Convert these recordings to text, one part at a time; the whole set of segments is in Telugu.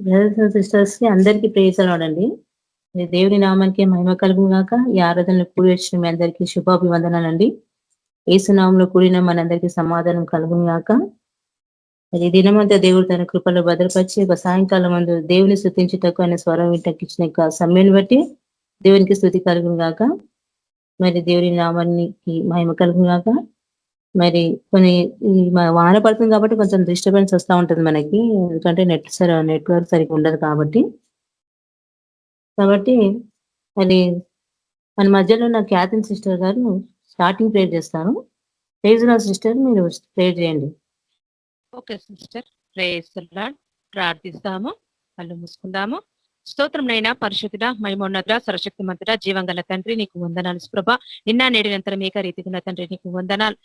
బ్రదర్స్ అండ్ సిస్టర్స్ కి అందరికీ ప్రైజ్ అలాడండి. దేవుని నామానికి మహిమ కలుగును గాక. ఈ ఆరాధనలో కూడి వచ్చిన మీ అందరికీ శుభాభివందనాలండి. యేసునామంలో కూడిన మనందరికీ సమాధానం కలుగును గాక. మరి దినమంతా దేవుడు తన కృపలో భద్రపరిచి ఒక సాయంకాలం మందు దేవుని స్తుతించుటకు ఆయన స్వరం వింటకిచ్చిన సమయాన్ని బట్టి దేవునికి స్తుతి కలుగును గాక. మరి దేవుని నామానికి మహిమ కలుగును గాక. మరి కొన్ని వాన పడుతుంది కాబట్టి కొంచెం డిస్టర్బెన్స్ వస్తూ ఉంటుంది మనకి. ఎందుకంటే నెట్వర్క్ సరిగ్గా ఉండదు కాబట్టి మరి మన మధ్యలో ఉన్న క్యాథరిన్ సిస్టర్ గారు స్టార్టింగ్ ప్రేయర్ చేస్తారు. ప్రైజ్ లార్డ్ సిస్టర్, మీరు ప్రేయర్ చేయండి. Okay sister, prayer Lord. ప్రార్థిస్తాము, కళ్ళు మూసుకుందాము. స్తోత్రం నైనా పరిశుద్ధుడ, మహిమోన్నతుడ, సర్వశక్తి మంతుడ, జీవంగల తండ్రి నీకు వందనాలు ప్రభా. నిన్న నేడినంతరం ఏకరీతిగా తండ్రి నీకు వందనాలు.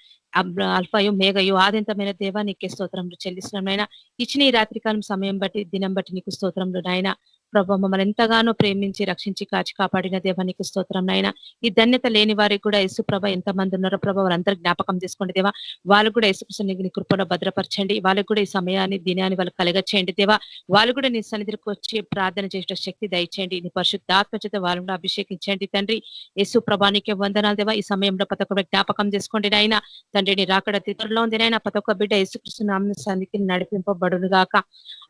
అల్ఫాయు మేఘయు ఆదింతమైన దేవ నీకే స్తోత్రంలో చెల్లిస్తున్నాం. ఇచ్చిన ఈ రాత్రికాలం సమయం బట్టి దినం బట్టి నీకు స్తోత్రంలో నాయన ప్రభా. మమ్మల్ని ఎంతగానో ప్రేమించి రక్షించి కాచి కాపాడిన దేవానికి స్తోత్రం నాయన. ఈ ధన్యత లేని వారికి కూడా యేసు ప్రభ ఎంతమంది ఉన్నారో ప్రభా వాళ్ళందరూ జ్ఞాపకం చేసుకోండి దేవా. వాళ్ళు కూడా యేసుకృష్ణ నీ కృపలో భద్రపరచండి. వాళ్ళకు కూడా ఈ సమయాన్ని దినాన్ని వాళ్ళకి కలగచేయండి దేవా. వాళ్ళు కూడా నీ సన్నిధికి వచ్చి ప్రార్థన చేసే శక్తి దయచేయండి. నీ పరిశుద్ధాత్మ చేత వాళ్ళని కూడా అభిషేకించండి తండ్రి. యేసు ప్రభానికి వందనాలు దేవా. ఈ సమయంలో ప్రతి ఒక్క జ్ఞాపకం చేసుకోండి నాయన తండ్రి. నీ రాకడ త్వరలో ఉంది నాయన. ప్రతి ఒక్క బిడ్డ యేసుకృష్ణ నామమున సన్నిధికి నడిపింపబడును గాక.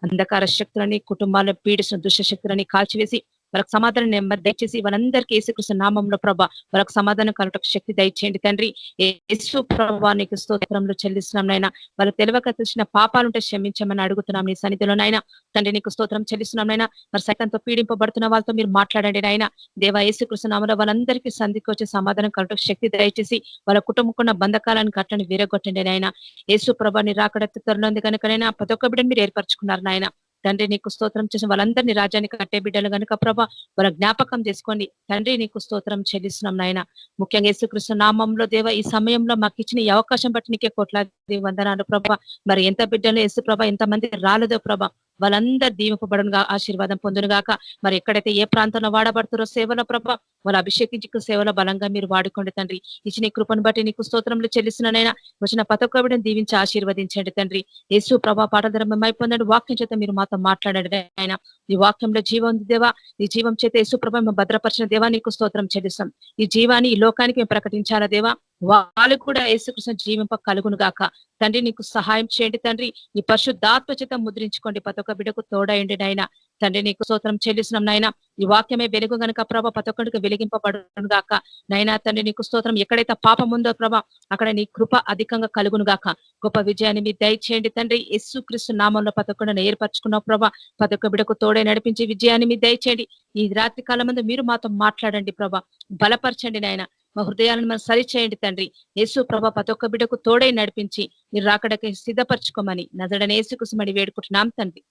అంధకార శక్తులని, కుటుంబాలను పీడిస్తున్న దుష్ట శక్తులని కాల్చివేసి వాళ్ళకి సమాధానం నెమ్మది దయచేసి వాళ్ళందరికీ యేసుకృష్ణ నామంలో ప్రభా వాళ్ళకి సమాధానం కలగటకు శక్తి దయచేయండి తండ్రి. యేసు ప్రభా నీకు స్తోత్రంలో చెల్లిస్తున్నాం నాయన. వాళ్ళు తెలియక తెలిసిన పాపాలుంటే క్షమించమని అడుగుతున్నాం నీ సన్నిధిలో నాయన తండ్రి. నీకు స్తోత్రం చెల్లిస్తున్నాం నాయన. మరి సైతంతో పీడింపబడుతున్న వాళ్ళతో మీరు మాట్లాడండి నాయన. దేవా యేసుకృష్ణ నామంలో వాళ్ళందరికీ సంధికి వచ్చే సమాధానం కలగటకు శక్తి దయచేసి వాళ్ళ కుటుంబకున్న బంధకాలను కట్టని వీరగొట్టండి నాయన. యేసు ప్రభా నీ రాకడ త్వరలో ఉంది కనుకనైనా ప్రతి ఒక్క బిడ్డను మీరు ఏర్పరచుకున్నారు నాయన తండ్రి. నీకు స్తోత్రం చేసిన వాళ్ళందరినీ రాజ్యానికి కట్టే బిడ్డలు కనుక ప్రభా వాళ్ళ జ్ఞాపకం చేసుకోండి తండ్రి. నీకు స్తోత్రం చెల్లిస్తున్నాం నాయన. ముఖ్యంగా యేసుకృష్ణ నామంలో దేవ ఈ సమయంలో మాకు ఇచ్చిన ఈ అవకాశం బట్టి నీకే కోట్లాది వందనాలు ప్రభా. మరి ఎంత బిడ్డలు యేసు ప్రభా ఎంతమంది రాలేదో ప్రభా వాళ్ళందరూ దీవింపబడునుగా, ఆశీర్వాదం పొందునుగాక. మరి ఎక్కడైతే ఏ ప్రాంతంలో వాడబడుతారో సేవల ప్రభా వాళ్ళు అభిషేకించి సేవల బలంగా మీరు వాడుకోండి తండ్రి. ఇచ్చిన కృపను బట్టి నీకు స్తోత్రంలో చెల్లిస్తున్నానైనా. వచ్చిన ప్రతి ఒక్క బిడ్డను దీవించి ఆశీర్వదించండి తండ్రి. యేసు ప్రభా పాఠధర్మం అయిపోయిందండి. వాక్యం చేత మీరు మాతో మాట్లాడండి ఆయన. ఈ వాక్యంలో జీవం ఉంది దేవా. ఈ జీవం చేత యేసు ప్రభా మేము భద్రపరిచిన దేవా నీకు స్తోత్రం చెల్లిస్తాం. ఈ జీవాన్ని ఈ లోకానికి మేము ప్రకటించాలా దేవా. వాళ్ళు కూడా యేసుకృష్ణ జీవింప కలుగును గాక తండ్రి. నీకు సహాయం చేయండి తండ్రి. నీ పరిశుద్ధాత్మ చేత ముద్రించుకోండి. ప్రతి ఒక్క బిడ్డకు తోడయండి నాయన తండ్రి. నీకు స్తోత్రం చెల్లిస్తున్నాం నాయన. ఈ వాక్యమే వెలుగు గనుక ప్రభా ప్రతి ఒక్కరికి వెలిగింపబడును గాక నైనా తండ్రి. నీకు స్తోత్రం. ఎక్కడైతే పాపం ఉందో ప్రభా అక్కడ నీ కృప అధికంగా కలుగును గాక. గొప్ప విజయాన్ని మీరు దయచేయండి తండ్రి. యేసుక్రీస్తు నామంలో ప్రతి ఒక్కరిని ఏర్పరచుకున్న ప్రభా ప్రతి ఒక్క బిడ్డకు తోడే నడిపించి విజయాన్ని మీరు దయచేయండి. ఈ రాత్రి కాలం ముందు మీరు మాతో మాట్లాడండి ప్రభా. బలపరచండి నాయన. మా హృదయాలను మనం సరిచేయండి తండ్రి. యేసు ప్రభా ప్రతి ఒక్క బిడ్డకు తోడై నడిపించి మీరు రాకడకి సిద్ధపరచుకోమని నజరేయుడైన యేసుక్రీస్తుని వేడుకుంటున్నాం తండ్రి.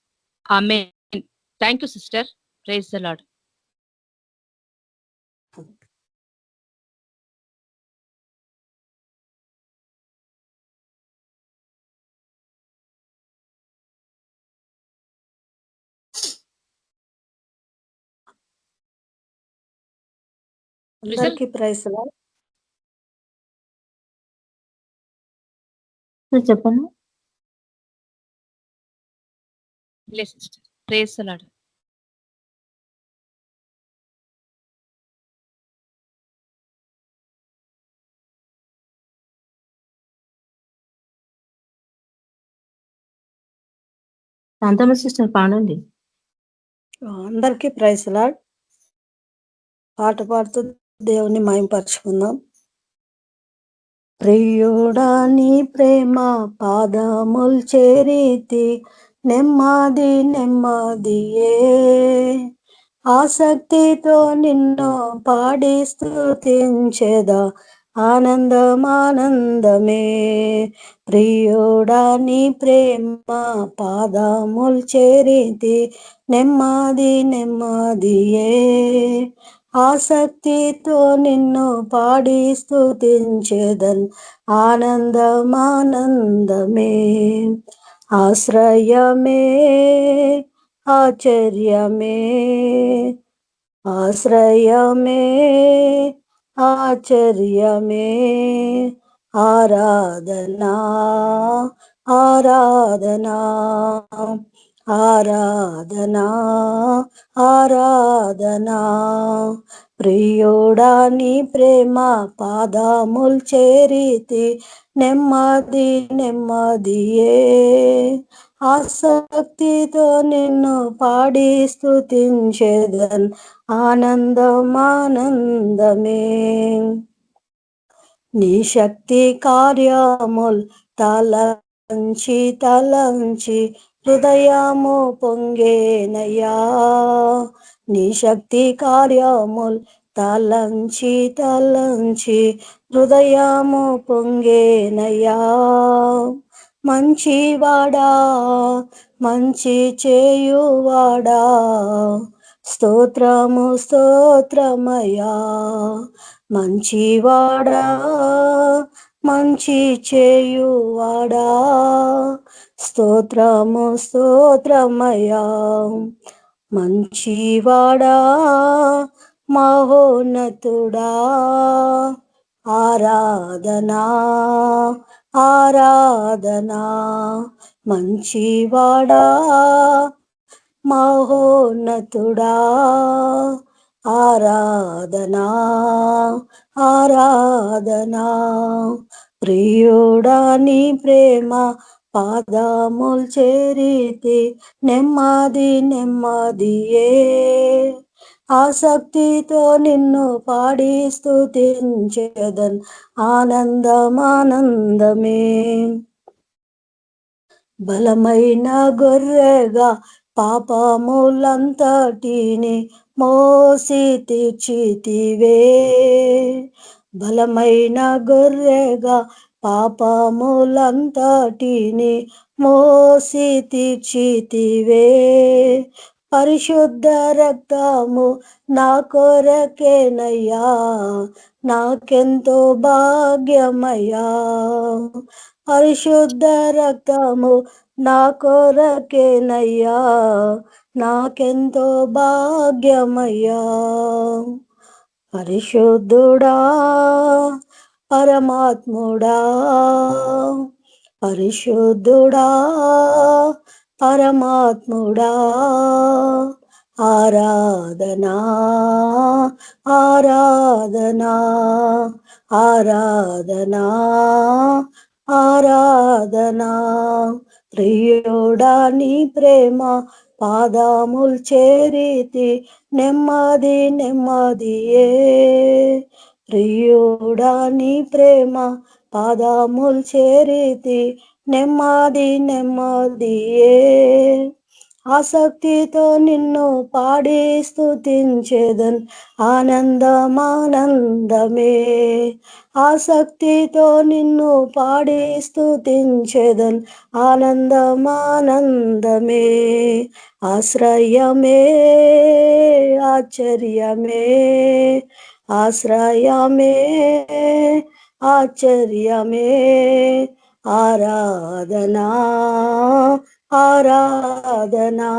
Amen. Thank you sister. Praise the Lord. అందరికీ ప్రైజ్ లార్డ్. చెప్పండి. Praise the Lord. Shantamma sister పాడండి. అందరికీ ప్రైజ్ లార్డ్. పాట పాడుతూ దేవుని మహిమపరచుకుందాం. ప్రియుడా నీ ప్రేమ పాదముల్ చేరితి నెమ్మది నెమ్మదియే, ఆసక్తితో నిన్ను పాడి స్తుతించెదా ఆనందమానందమే. ప్రియుడా నీ ప్రేమ పాదముల్ చేరితి నెమ్మది నెమ్మదియే, ఆసక్తితో నిన్ను పాడి స్తుతించెదన్ ఆనందమానందమే. ఆశ్రయమే ఆశ్చర్యమే, ఆశ్రయమే ఆశ్చర్యమే, ఆరాధనా ఆరాధనా ఆరాధనా ఆరాధనా. ప్రియుడా నీ ప్రేమ పాదముల్ చేరితి, నెమ్మది నెమ్మదియే. ఆసక్తితో నిన్ను పాడి స్తుతించెదన్, ఆనందం ఆనందమే. నీ శక్తి కార్యముల్ తలంచి తలంచి హృదయము పొంగేనయ్యా. నీ శక్తి కార్యముల్ తలంచి తలంచి హృదయము పొంగేనయ్యా. మంచివాడా మంచి చేయువాడా, స్తోత్రము స్తోత్రమయ్యా. మంచివాడా మంచి చేయువాడా, స్తోత్రము స్తోత్రమయ్యా. మంచివాడా మహోన్నతుడా, ఆరాధనా ఆరాధనా. మంచివాడా మహోన్నతుడా, ఆరాధనా ఆరాధనా. ప్రియుడా నీ ప్రేమ పాదముల్ చేరితి, నెమ్మది నెమ్మదియే. ఆసక్తితో నిన్ను పాడి స్తుతించెదన్, ఆనందం ఆనందమే. బలమైన గొర్రెగా పాపములంతటిని మోసి తీర్చితివే. బలమైన గొర్రెగా పాపములంతటిని మోసి తీర్చితివే. పరిశుద్ధ రక్తము నా కొరకేనయ్యా, నాకెంతో భాగ్యమయ్యా. పరిశుద్ధ రక్తము నా కొరకేనయ్యా, నాకెంతో భాగ్యమయ్యా. పరిశుద్ధుడా పరమాత్ముడా, పరిశుద్ధుడా పరమాత్ముడా. ఆరాధనా ఆరాధనా ఆరాధనా ఆరాధనా. ప్రియుడా నీ ప్రేమ పాదముల్ చేరితి, నెమ్మది నెమ్మదియే. ప్రియుడా నీ ప్రేమ పాదముల్ చేరితి, నెమ్మది నెమ్మదియే. ఆసక్తితో నిన్ను పాడి స్తుతించెదన్, ఆనందం ఆనందమే. ఆసక్తితో నిన్ను పాడి స్తుతించెదన్, ఆనందం ఆనందమే. ఆశ్రయమే ఆశ్చర్యమే, ఆశ్రయమే ఆశ్చర్యమే. ఆరాధనా ఆరాధనా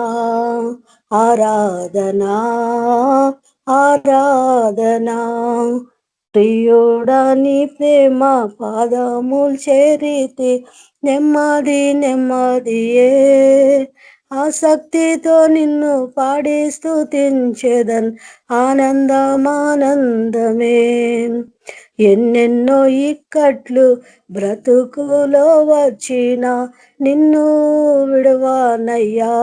ఆరాధనా ఆరాధనా. ప్రియుడా నీ ప్రేమ పాదముల్ చేరితి, నెమ్మది నెమ్మదియే. ఆసక్తితో నిన్ను పాడి స్తుతించెదన్, ఆనందం ఆనందమే. ఎన్నెన్నో ఇక్కట్లు బ్రతుకులో వచ్చిన, నిన్ను విడువనయ్యా.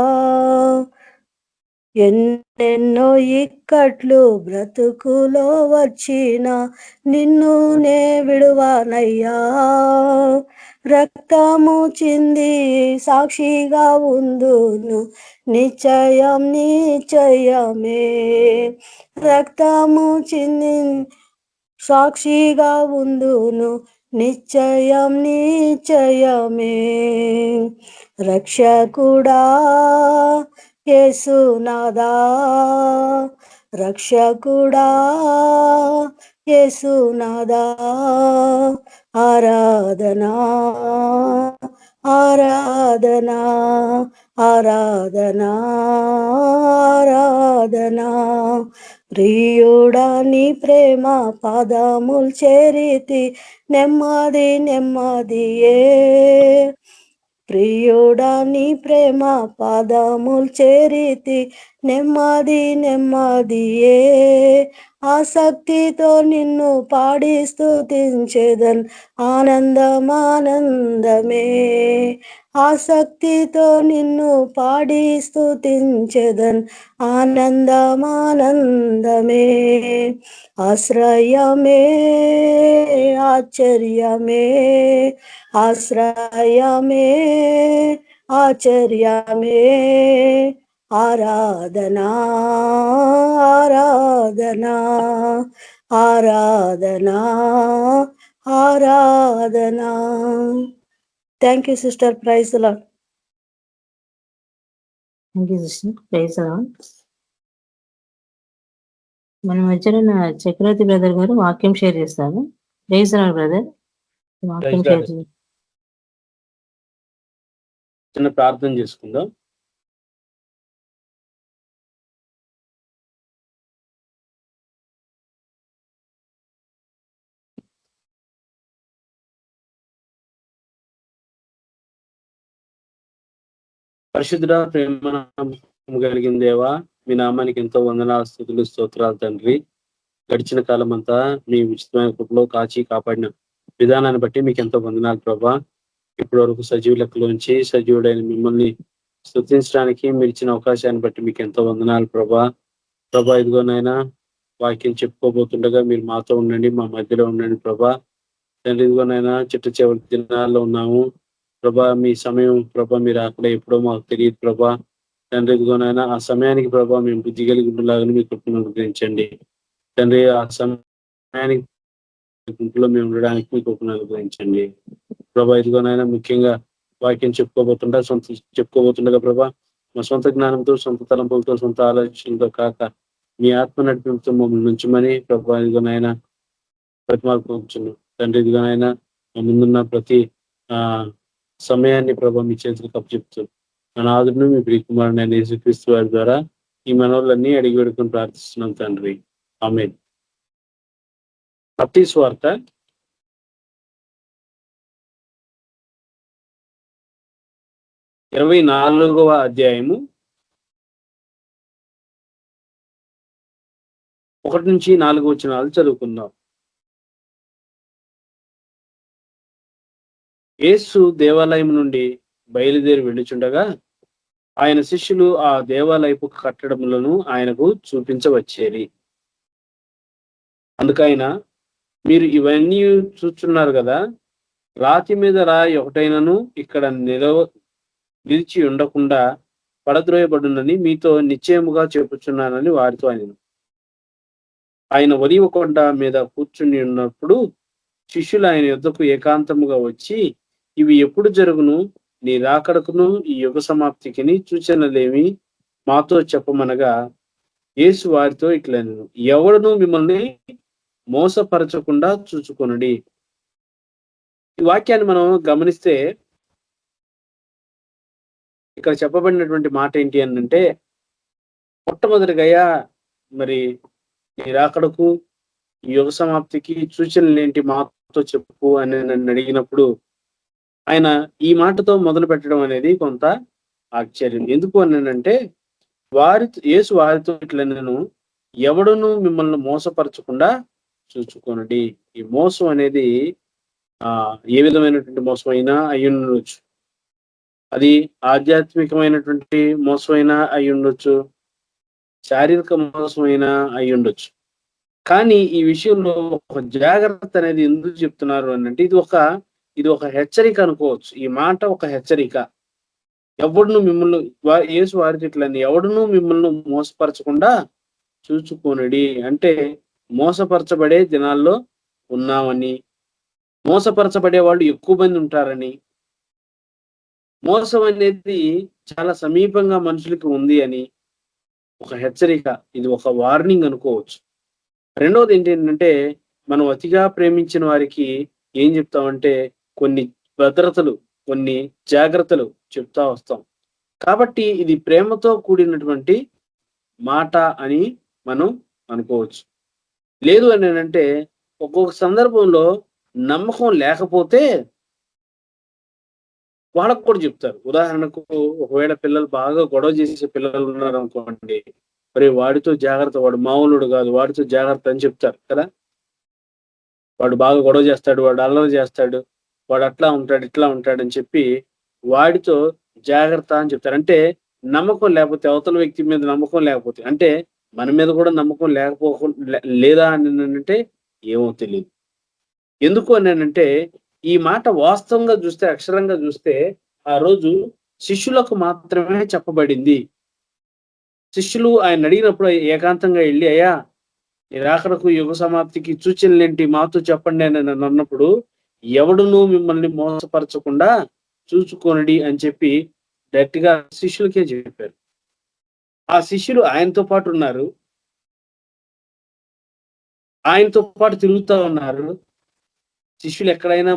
ఎన్నెన్నో ఇక్కట్లు బ్రతుకులో వచ్చిన, నిన్ను నే విడువనయ్యా. రక్తము చింది సాక్షిగా ఉందును, నిశ్చయం నిశ్చయమే. రక్తము చింది సాక్షిగా ఉందును, నిశ్చయం నిశ్చయమే. రక్షకుడా యేసునాథా, రక్షకుడా యేసునాథా. ఆరాధనా ఆరాధనా ఆరాధనా ఆరాధనా. ప్రియుడా నీ ప్రేమ పాదముల్ చేరితి, నెమ్మది నెమ్మదియే. ప్రియుడా నీ ప్రేమ పాదముల్ చేరితి, నెమ్మది నెమ్మదియే. ఆసక్తితో నిన్ను పాడి స్తుతించెదన్, ఆనందం ఆనందమే. ఆసక్తితో నిన్ను పాడి స్తుతించెదన్, ఆనందం ఆనందమే. ఆశ్రయమే ఆశ్చర్యమే, ఆశ్రయమే ఆశ్చర్యమే. ఆరాధనా ఆరాధనా ఆరాధనా ఆరాధనా. Thank you sister. Praise the lord. Thank you sister. Praise the lord. మన మధ్యలో ఉన్న చక్రవర్తి బ్రదర్ గారు వాక్యం షేర్ చేస్తారు. Praise the lord brother. వాక్యం ప్రైజ్ షేర్ లార్డ్. చేయండి. చిన్న ప్రార్థన చేసుకుందాం. పరిశుద్ధుడ, ప్రేమ కలిగిన దేవా, మీ నామానికి ఎంతో వందనాలు, స్తుతులు, స్తోత్రాలు తండ్రి. గడిచిన కాలం అంతా మీ ఉచితమైన కృపలో కాచి కాపాడిన విధానాన్ని బట్టి మీకు ఎంతో వందనాలు ప్రభా. ఇప్పటి వరకు సజీవ లెక్కలోంచి సజీవుడైన మిమ్మల్ని స్తుతించడానికి మీరు ఇచ్చిన అవకాశాన్ని బట్టి మీకు ఎంతో వందనాలు ప్రభా. ఇదిగోనైనా వాక్యం చెప్పుకోబోతుండగా మీరు మాతో ఉండండి, మా మధ్యలో ఉండండి ప్రభా. తండ్రి, ఇదిగోనైనా చిట్ట చివరి దినాల్లో ఉన్నాము ప్రభా. మీ సమయం ప్రభా, మీరు అక్కడ ఎప్పుడో మాకు తెలియదు ప్రభా. తండ్రి, ఇదిగోనైనా ఆ సమయానికి ప్రభా మేము బుద్ధి కలిగి ఉండేలాగా మీ కృపను అనుగ్రహించండి తండ్రి. ఆ సమయానికి గుంపులో మేము ఉండడానికి మీ కృపను అనుగ్రహించండి ప్రభా. ఇదిగోనైనా ముఖ్యంగా వాక్యం చెప్పుకోబోతుండగా ప్రభా, మా సొంత జ్ఞానంతో, సొంత తలంపులతో, సొంత ఆలోచనతో కాక మీ ఆత్మ నడిపించడం మమ్మల్ని నుంచమని ప్రభా ఇదిగోనైనా ప్రతిమార్పుతున్నాం తండ్రి. ఇదిగోనైనా మా ముందున్న ప్రతి సమయాన్ని ప్రభా మీ చేతులకు అప్పచెప్తూ మన ఆదును మీ ప్రియకుమారుని అయిన యేసుక్రీస్తు వారి ద్వారా ఈ మనవులన్నీ అడిగి వేడుకొని ప్రార్థిస్తున్నాం తండ్రి. ఆమేన్. మత్తయి సువార్త 24వ అధ్యాయము 1-4 వచనాలు చదువుకుందాం. యేసు దేవాలయం నుండి బయలుదేరి వెళ్ళుచుండగా ఆయన శిష్యులు ఆ దేవాలయపు కట్టడములను ఆయనకు చూపించవచ్చేరి. అందుకైన, మీరు ఇవన్నీ చూస్తున్నారు కదా, రాతి మీద రాయి ఒకటైనను ఇక్కడ నిలిచి ఉండకుండా పడద్రోయబడునని మీతో నిశ్చయముగా చెప్పుచున్నానని వారితో ఆయన ఒలీవ కొండ మీద కూర్చుని ఉన్నప్పుడు శిష్యులు ఆయన యొద్దకు ఏకాంతముగా వచ్చి, ఇవి ఎప్పుడు జరుగును? నీ రాకడకును ఈ యుగ సమాప్తికిని సూచనలేమి మాతో చెప్పమనగా, యేసు వారితో ఇట్లనెను, ఎవడును మిమ్మల్ని మోసపరచకుండా చూచుకొనుడి. ఈ వాక్యాన్ని మనం గమనిస్తే ఇక్కడ చెప్పబడినటువంటి మాట ఏంటి అంటే, మొట్టమొదటిగా మరి నీ రాకడకు ఈ యుగ సమాప్తికి సూచనలు ఏంటి మాతో చెప్పు అని నన్ను అడిగినప్పుడు ఆయన ఈ మాటతో మొదలు పెట్టడం అనేది కొంత ఆశ్చర్యం. ఎందుకు అనంటే, యేసు వారితో ఇట్లా, నేను ఎవడును మిమ్మల్ని మోసపరచకుండా చూచుకోనండి. ఈ మోసం అనేది ఏ విధమైనటువంటి మోసం అయినా అయి ఉండొచ్చు. అది ఆధ్యాత్మికమైనటువంటి మోసం అయినా అయి ఉండొచ్చు, శారీరక మోసం అయినా అయి ఉండొచ్చు. కానీ ఈ విషయంలో ఒక జాగ్రత్త అనేది ఎందుకు చెప్తున్నారు అంటే, ఇది ఒక హెచ్చరిక అనుకోవచ్చు. ఈ మాట ఒక హెచ్చరిక. ఎవడును మిమ్మల్ని, యేసు వారి ఇట్లని, ఎవడును మిమ్మల్ని మోసపరచకుండా చూచుకోనడి అంటే, మోసపరచబడే దినాల్లో ఉన్నామని, మోసపరచబడే వాళ్ళు ఎక్కువ మంది ఉంటారని, మోసం అనేది చాలా సమీపంగా మనుషులకి ఉంది అని ఒక హెచ్చరిక. ఇది ఒక వార్నింగ్ అనుకోవచ్చు. రెండవది ఏంటంటే, మనం అతిగా ప్రేమించిన వారికి ఏం చెప్తామంటే, కొన్ని భద్రతలు, కొన్ని జాగ్రత్తలు చెప్తా వస్తాం. కాబట్టి ఇది ప్రేమతో కూడినటువంటి మాట అని మనం అనుకోవచ్చు. లేదు అని అంటే, ఒక్కొక్క సందర్భంలో నమ్మకం లేకపోతే వాళ్ళకు కూడా చెప్తారు. ఉదాహరణకు ఒకవేళ పిల్లలు బాగా గొడవ చేసే పిల్లలు ఉన్నారు అనుకోండి, మరి వాడితో జాగ్రత్త, వాడు మామూలుడు కాదు, వాడితో జాగ్రత్త అని చెప్తారు కదా. వాడు బాగా గొడవ చేస్తాడు, వాడు అల్లరి చేస్తాడు, వాడు అట్లా ఉంటాడు, ఇట్లా ఉంటాడు అని చెప్పి వాడితో జాగ్రత్త అని చెప్తారు. అంటే నమ్మకం లేకపోతే, అవతల వ్యక్తి మీద నమ్మకం లేకపోతే, అంటే మన మీద కూడా నమ్మకం లేదా అని అంటే ఏమో తెలియదు. ఎందుకు అనంటే ఈ మాట వాస్తవంగా చూస్తే, అక్షరంగా చూస్తే ఆ రోజు శిష్యులకు మాత్రమే చెప్పబడింది. శిష్యులు ఆయన అడిగినప్పుడు ఏకాంతంగా వెళ్ళి, అయ్యా ఈ రాకడకు యుగ సమాప్తికి సూచనలేంటి మాతో చెప్పండి అని నన్ను అన్నప్పుడు, ఎవడునూ మిమ్మల్ని మోసపరచకుండా చూచుకోనడి అని చెప్పి డైరెక్ట్‌గా శిష్యులకే చెప్పారు. ఆ శిష్యులు ఆయనతో పాటు ఉన్నారు. ఆయనతో పాటు తిరుగుతా ఉన్నారు. శిష్యులు ఎక్కడైనా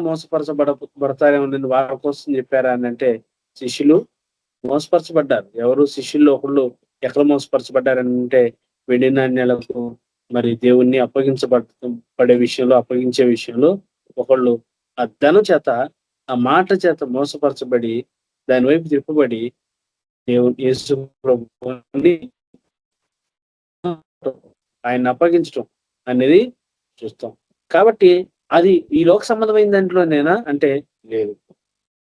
బడతారేమోనని వాళ్ళ కోసం చెప్పారా అనంటే, శిష్యులు మోసపరచబడ్డారు. ఎవరు శిష్యుల్లో ఒకళ్ళు ఎక్కడ మోసపరచబడ్డారనంటే, వెండి నాణ్యాలకు మరి దేవుణ్ణి పడే విషయంలో, అప్పగించే విషయంలో ఒకళ్ళు ఆ ధనం చేత, ఆ మాట చేత మోసపరచబడి, దాని వైపు తిప్పబడి యేసు ప్రభువుని ఆయన్ని అప్పగించటం అనేది చూస్తాం. కాబట్టి అది ఈ లోక సంబంధమైన దాంట్లోనేనా అంటే లేదు.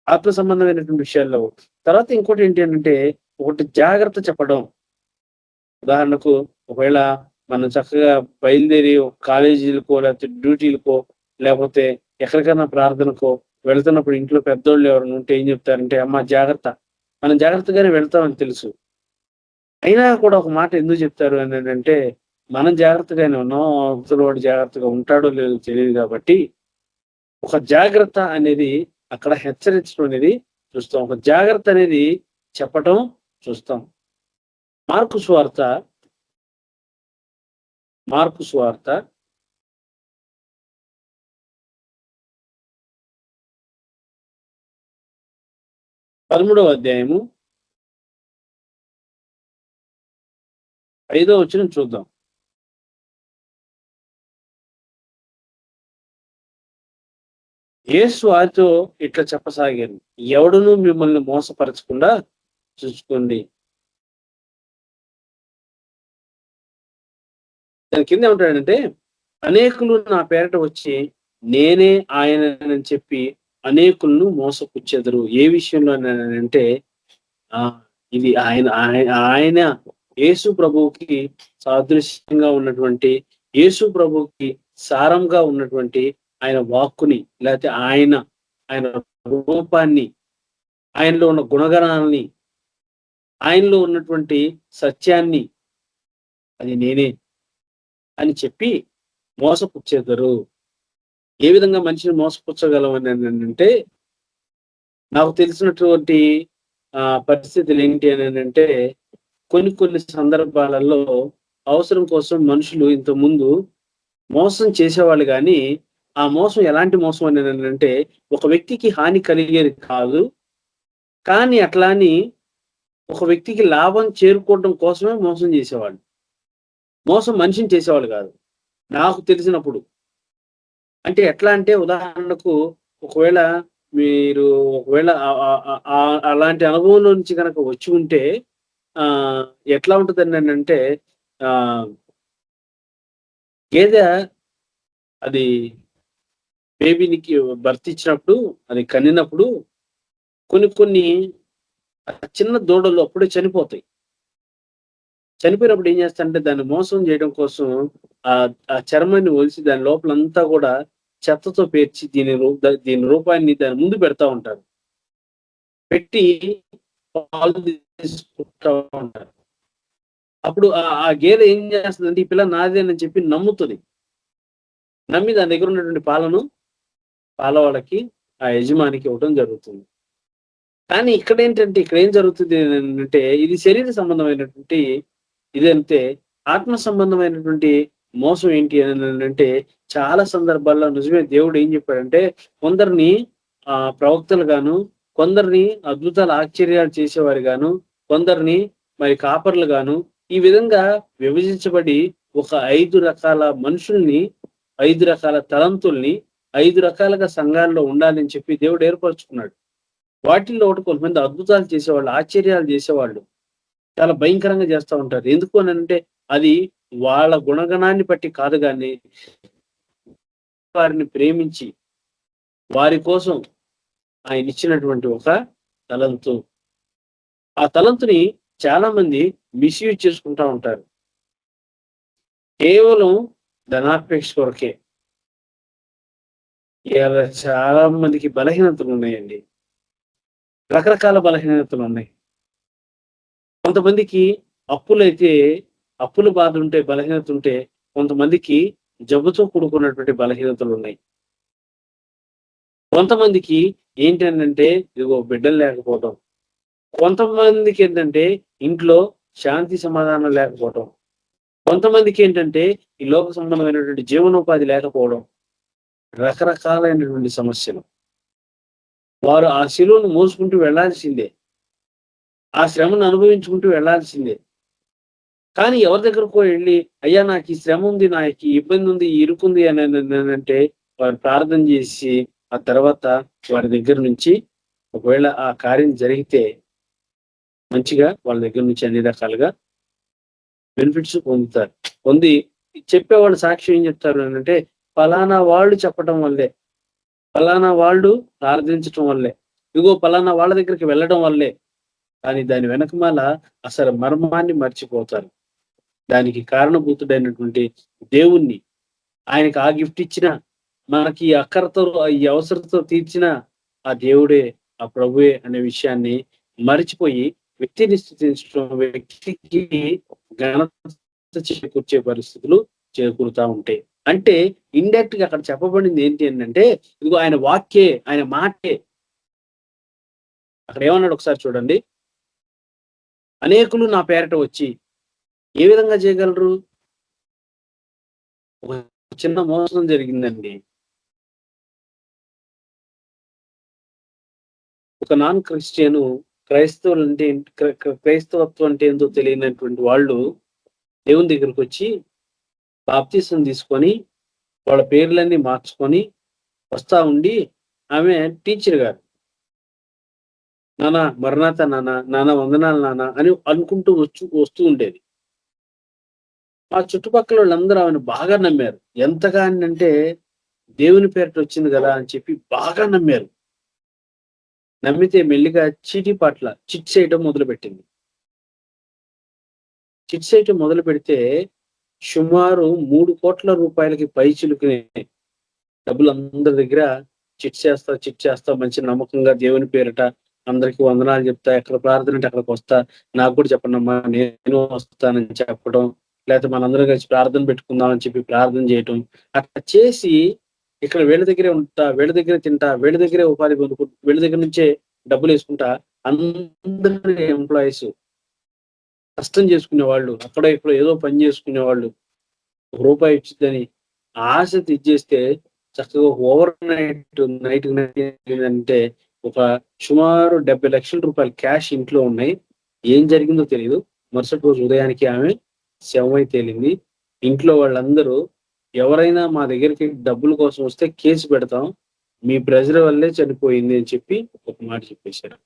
ఆత్మ సంబంధమైనటువంటి విషయాల్లో. తర్వాత ఇంకోటి ఏంటి అనంటే, ఒకటి జాగ్రత్త చెప్పడం. ఉదాహరణకు ఒకవేళ మనం చక్కగా బయలుదేరి కాలేజీలకో, లేకపోతే డ్యూటీలకో, లేకపోతే ఎక్కడికైనా ప్రార్థనకో వెళ్తున్నప్పుడు ఇంట్లో పెద్దోళ్ళు ఎవరైనా ఉంటే ఏం చెప్తారంటే, అమ్మ జాగ్రత్త. మనం జాగ్రత్తగానే వెళ్తామని తెలుసు. అయినా కూడా ఒక మాట ఎందుకు చెప్తారు అంటే, మనం జాగ్రత్తగానే ఉన్నాం, అవతల వాడు జాగ్రత్తగా ఉంటాడో లేదో తెలియదు కాబట్టి, ఒక జాగ్రత్త అనేది అక్కడ హెచ్చరించడం అనేది చూస్తాం. ఒక జాగ్రత్త అనేది చెప్పటం చూస్తాం. మార్కు సువార్త 13వ అధ్యాయము 5వ వచనం చూద్దాం. యేసు వారితో ఇట్లా చెప్పసాగారు, ఎవడునూ మిమ్మల్ని మోసపరచకుండా చూసుకోండి. దాని కింద ఏమంటాడంటే, అనేకులు నా పేరట వచ్చి నేనే ఆయనని చెప్పి అనేకులను మోసపుచ్చెదరు. ఏ విషయంలో అంటే ఇది ఆయన యేసు ప్రభువుకి సాదృశ్యంగా ఉన్నటువంటి, యేసు ప్రభువుకి సారంగా ఉన్నటువంటి ఆయన వాక్కుని, లేకపోతే ఆయన రూపాన్ని, ఆయనలో ఉన్న గుణగణాలని, ఆయనలో ఉన్నటువంటి సత్యాన్ని, అది నేనే అని చెప్పి మోసపుచ్చేద్దరు. ఏ విధంగా మనిషిని మోసపుచ్చగలమని అంటే, నాకు తెలిసినటువంటి పరిస్థితులు ఏంటి అని అంటే, కొన్ని సందర్భాలలో అవసరం కోసం మనుషులు ఇంతకుముందు మోసం చేసేవాళ్ళు గాని, ఆ మోసం ఎలాంటి మోసం అని అంటే, ఒక వ్యక్తికి హాని కలిగేది కాదు. కానీ అట్లా అని ఒక వ్యక్తికి లాభం చేరుకోవడం కోసమే మోసం చేసేవాళ్ళు. మోసం మనిషిని చేసేవాళ్ళు కాదు నాకు తెలిసినప్పుడు. అంటే ఎట్లా అంటే, ఉదాహరణకు ఒకవేళ మీరు అలాంటి అనుభవంలో నుంచి కనుక వచ్చి ఉంటే ఎట్లా ఉంటదని అంటే, గేదె అది బేబీనికి బర్త్ ఇచ్చినప్పుడు, అది కనినప్పుడు కొన్ని చిన్న దూడలు అప్పుడే చనిపోతాయి. చనిపోయినప్పుడు ఏం చేస్తారంటే, దాన్ని మోసం చేయడం కోసం ఆ చర్మాన్ని ఒలిసి దాని లోపలంతా కూడా చెత్తతో పేర్చి దీని రూపాన్ని దాని ముందు పెడతా ఉంటారు. పెట్టి పాలు తీసుకుంటా ఉంటారు. అప్పుడు ఆ గేదె ఏం చేస్తుందంటే, ఈ పిల్ల నాదేనని చెప్పి నమ్ముతుంది. నమ్మి దాని దగ్గర ఉన్నటువంటి పాలను పాలవాళ్ళకి, ఆ యజమానికి ఇవ్వడం జరుగుతుంది. కానీ ఇక్కడ ఏం జరుగుతుంది అంటే, ఇది శరీర సంబంధమైనటువంటి ఇదంతే. ఆత్మ సంబంధమైనటువంటి మోసం ఏంటి అని అంటే, చాలా సందర్భాల్లో నిజమే దేవుడు ఏం చెప్పాడంటే, కొందరిని ప్రవక్తలు గాను, కొందరిని అద్భుతాలు ఆశ్చర్యాలు చేసేవారు గాను, కొందరిని మరి కాపర్లు గాను, ఈ విధంగా విభజించబడి ఒక 5 రకాల మనుషుల్ని, 5 రకాల తలంతుల్ని 5 రకాలుగా సంఘాల్లో ఉండాలని చెప్పి దేవుడు ఏర్పరచుకున్నాడు. వాటిల్లో ఒకటి కొంతమంది అద్భుతాలు చేసేవాళ్ళు, ఆశ్చర్యాలు చేసేవాళ్ళు చాలా భయంకరంగా చేస్తూ ఉంటారు. ఎందుకు అని అంటే అది వాళ్ళ గుణగణాన్ని బట్టి కాదు కానీ వారిని ప్రేమించి వారి కోసం ఆయన ఇచ్చినటువంటి ఒక తలంతు. ఆ తలంతుని చాలా మంది మిస్యూజ్ చేసుకుంటా ఉంటారు. కేవలం ధనాపేక్ష కొరకే. ఇలా చాలా మందికి బలహీనతలు ఉన్నాయండి. రకరకాల బలహీనతలు ఉన్నాయి. కొంతమందికి అప్పుల బాధ ఉంటే, బలహీనత ఉంటే, కొంతమందికి జబ్బుతో కూడుకున్నటువంటి బలహీనతలు ఉన్నాయి. కొంతమందికి ఏంటంటే ఇదిగో బిడ్డలు లేకపోవటం, కొంతమందికి ఏంటంటే ఇంట్లో శాంతి సమాధానం లేకపోవటం, కొంతమందికి ఏంటంటే ఈ లోక సంబంధమైనటువంటి జీవనోపాధి లేకపోవడం, రకరకాలైనటువంటి సమస్యలు. వారు ఆ శిలువను మోసుకుంటూ వెళ్లాల్సిందే, ఆ శ్రమను అనుభవించుకుంటూ వెళ్లాల్సిందే. కానీ ఎవరి దగ్గరకో వెళ్ళి అయ్యా నాకు ఈ శ్రమ ఉంది, నాకు ఈ ఇబ్బంది ఉంది, ఈ ఇరుకుంది అని అంటే వారు ప్రార్థన చేసి ఆ తర్వాత వారి దగ్గర నుంచి ఒకవేళ ఆ కార్యం జరిగితే మంచిగా వాళ్ళ దగ్గర నుంచి అన్ని రకాలుగా బెనిఫిట్స్ పొందుతారు. పొంది చెప్పేవాళ్ళు సాక్ష్యం ఏం చెప్తారు అంటే ఫలానా వాళ్ళు చెప్పడం వల్లే, ఫలానా వాళ్ళు ప్రార్థించటం వల్లే, ఇదిగో ఫలానా వాళ్ళ దగ్గరికి వెళ్ళడం వల్లే. కానీ దాని వెనకమాల అసలు మర్మాన్ని మర్చిపోతారు. దానికి కారణభూతుడైనటువంటి దేవుణ్ణి, ఆయనకి ఆ గిఫ్ట్ ఇచ్చిన, మనకి ఈ అక్కరతో ఈ అవసరంతో తీర్చిన ఆ దేవుడే, ఆ ప్రభువే అనే విషయాన్ని మరిచిపోయి వ్యక్తిని స్థుతించడం, వ్యక్తికి ఘనత చేకూర్చే పరిస్థితులు చేకూరుతా ఉంటాయి. అంటే ఇండైరెక్ట్ గా అక్కడ చెప్పబడింది ఏంటి అంటే ఇదిగో ఆయన వాక్యే, ఆయన మాటే. అక్కడ ఏమన్నాడు ఒకసారి చూడండి. అనేకులు నా పేరట వచ్చి ఏ విధంగా చేయగలరు? ఒక చిన్న మోసం జరిగిందండి. ఒక నాన్ క్రిస్టియను క్రైస్తవత్వం అంటే ఏందో తెలియనటువంటి వాళ్ళు దేవుని దగ్గరికి వచ్చి బాప్తిసం తీసుకొని వాళ్ళ పేర్లన్నీ మార్చుకొని వస్తా ఉండి ఆమె టీచర్ గారు నాన్న మరణాత నాన్న వందనాలు నాన్న అని అనుకుంటూ వస్తూ ఉండేది. ఆ చుట్టుపక్కల వాళ్ళందరూ ఆమెను బాగా నమ్మారు. ఎంతగా అంటే దేవుని పేరట వచ్చింది కదా అని చెప్పి బాగా నమ్మారు. నమ్మితే మెల్లిగా చిట్ చేయటం మొదలుపెట్టింది. చిట్ చేయటం మొదలు పెడితే సుమారు 3 కోట్ల రూపాయలకి పైచిలుకునే డబ్బులు అందరి దగ్గర చిట్ చేస్తా మంచి నమ్మకంగా దేవుని పేరట అందరికి వందనాలు చెప్తా, ఎక్కడ ప్రార్థన అంటే అక్కడికి వస్తా, నాకు కూడా చెప్పండమ్మా నేను వస్తానని చెప్పడం, లేకపోతే మనందరం కలిసి ప్రార్థన పెట్టుకుందామని చెప్పి ప్రార్థన చేయటం, అట్లా చేసి ఇక్కడ వీళ్ళ దగ్గరే ఉంటా, వీళ్ళ దగ్గరే తింటా, వీళ్ళ దగ్గరే ఉపాధి పొందుకుంటా, వీళ్ళ దగ్గర నుంచే డబ్బులు వేసుకుంటా, అందరి ఎంప్లాయీస్ కష్టం చేసుకునే వాళ్ళు, అక్కడ ఇక్కడ ఏదో పని చేసుకునే వాళ్ళు, రూపాయి ఇచ్చిద్దని ఆశ తెచ్చేస్తే చక్కగా ఓవర్ నైట్ అంటే ఒక సుమారు 70 లక్షల రూపాయలు క్యాష్ ఇంట్లో ఉన్నాయి. ఏం జరిగిందో తెలియదు. మరుసటి రోజు ఉదయానికి ఆమె శవమై తేలింది. ఇంట్లో వాళ్ళందరూ ఎవరైనా మా దగ్గరికి డబ్బుల కోసం వస్తే కేసు పెడతాం, మీ బ్రదర్ వల్లే చనిపోయింది అని చెప్పి ఒక మాట చెప్పేశారు.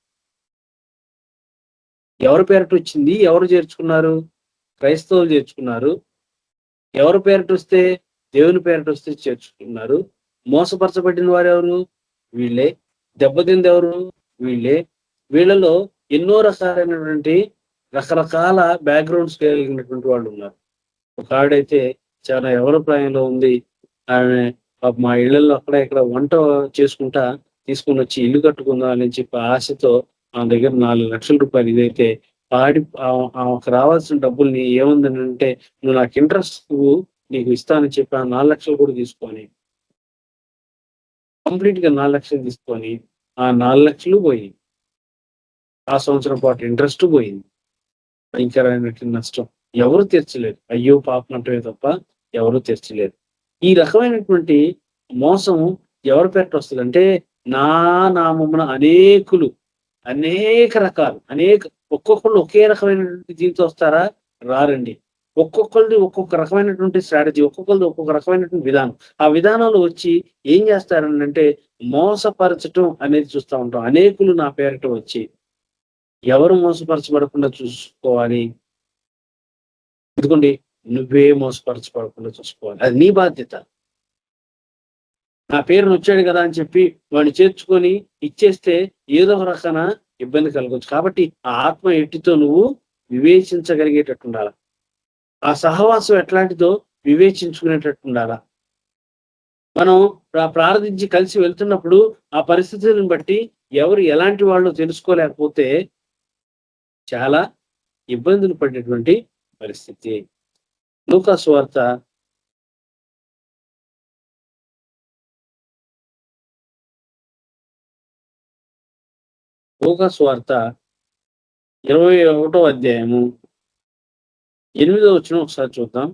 ఎవరి పేరట వచ్చింది? ఎవరు చేర్చుకున్నారు? క్రైస్తవులు చేర్చుకున్నారు. ఎవరి పేరట వస్తే? దేవుని పేరట వస్తే చేర్చుకున్నారు. మోసపరచబడిన వారు ఎవరు? వీళ్ళే. దెబ్బతింది ఎవరు? వీళ్ళే. వీళ్ళలో ఎన్నో రకరకాల బ్యాక్గ్రౌండ్స్ కలిగినటువంటి వాళ్ళు ఉన్నారు. ఒక ఆవిడైతే చాలా ఎవరి ప్రాయంలో ఉంది. ఆమె మా ఇళ్లలో అక్కడ ఇక్కడ వంట చేసుకుంటా తీసుకుని వచ్చి ఇల్లు కట్టుకుందాం అని చెప్పి ఆశతో ఆ దగ్గర 4 లక్షల రూపాయలు ఇదైతే ఆమెకు రావాల్సిన డబ్బుల్ని ఏముందని అంటే నువ్వు నాకు ఇంట్రెస్ట్ నీకు ఇస్తానని చెప్పి ఆ 4 లక్షలు కూడా తీసుకొని కంప్లీట్ గా 4 లక్షలు తీసుకొని ఆ 4 లక్షలు పోయి ఆ సంవత్సరం పాటు ఇంట్రెస్ట్ పోయింది. భయంకరమైనటువంటి నష్టం. ఎవరు తీర్చలేరు. అయ్యో పాపం అంటమే తప్ప ఎవరు తీర్చలేరు. ఈ రకమైనటువంటి మోసం ఎవరి పేరట వస్తుందంటే నా నామమున అనేక రకాలు ఒక్కొక్కళ్ళు ఒకే రకమైనటువంటి దీంతో వస్తారా? రారండి. ఒక్కొక్కరిది ఒక్కొక్క రకమైనటువంటి స్ట్రాటజీ, ఒక్కొక్కరిది ఒక్కొక్క రకమైనటువంటి విధానం. ఆ విధానాలు వచ్చి ఏం చేస్తారనంటే మోసపరచటం అనేది చూస్తా ఉంటాం. అనేకులు నా పేరిట వచ్చి ఎవరు మోసపరచబడకుండా చూసుకోవాలి? ఇదిగోండి, నువ్వే మోసపరచబడకుండా చూసుకోవాలి. అది నీ బాధ్యత. నా పేరును వచ్చాడు కదా అని చెప్పి వాడిని చేర్చుకొని ఇచ్చేస్తే ఏదో ఒక రకాన ఇబ్బంది కలగవచ్చు. కాబట్టి ఆ ఆత్మ ఎట్టితో నువ్వు వివేచించగలిగేటట్టు ఉండాలి. ఆ సహవాసం ఎట్లాంటిదో వివేచించుకునేటట్టు ఉండాలా. మనం ప్రార్థించి కలిసి వెళ్తున్నప్పుడు ఆ పరిస్థితులను బట్టి ఎవరు ఎలాంటి వాళ్ళు తెలుసుకోలేకపోతే చాలా ఇబ్బందులు పడేటువంటి పరిస్థితి. లూకా సువార్త 21వ అధ్యాయము 8వ వచనం ఒకసారి చూద్దాం.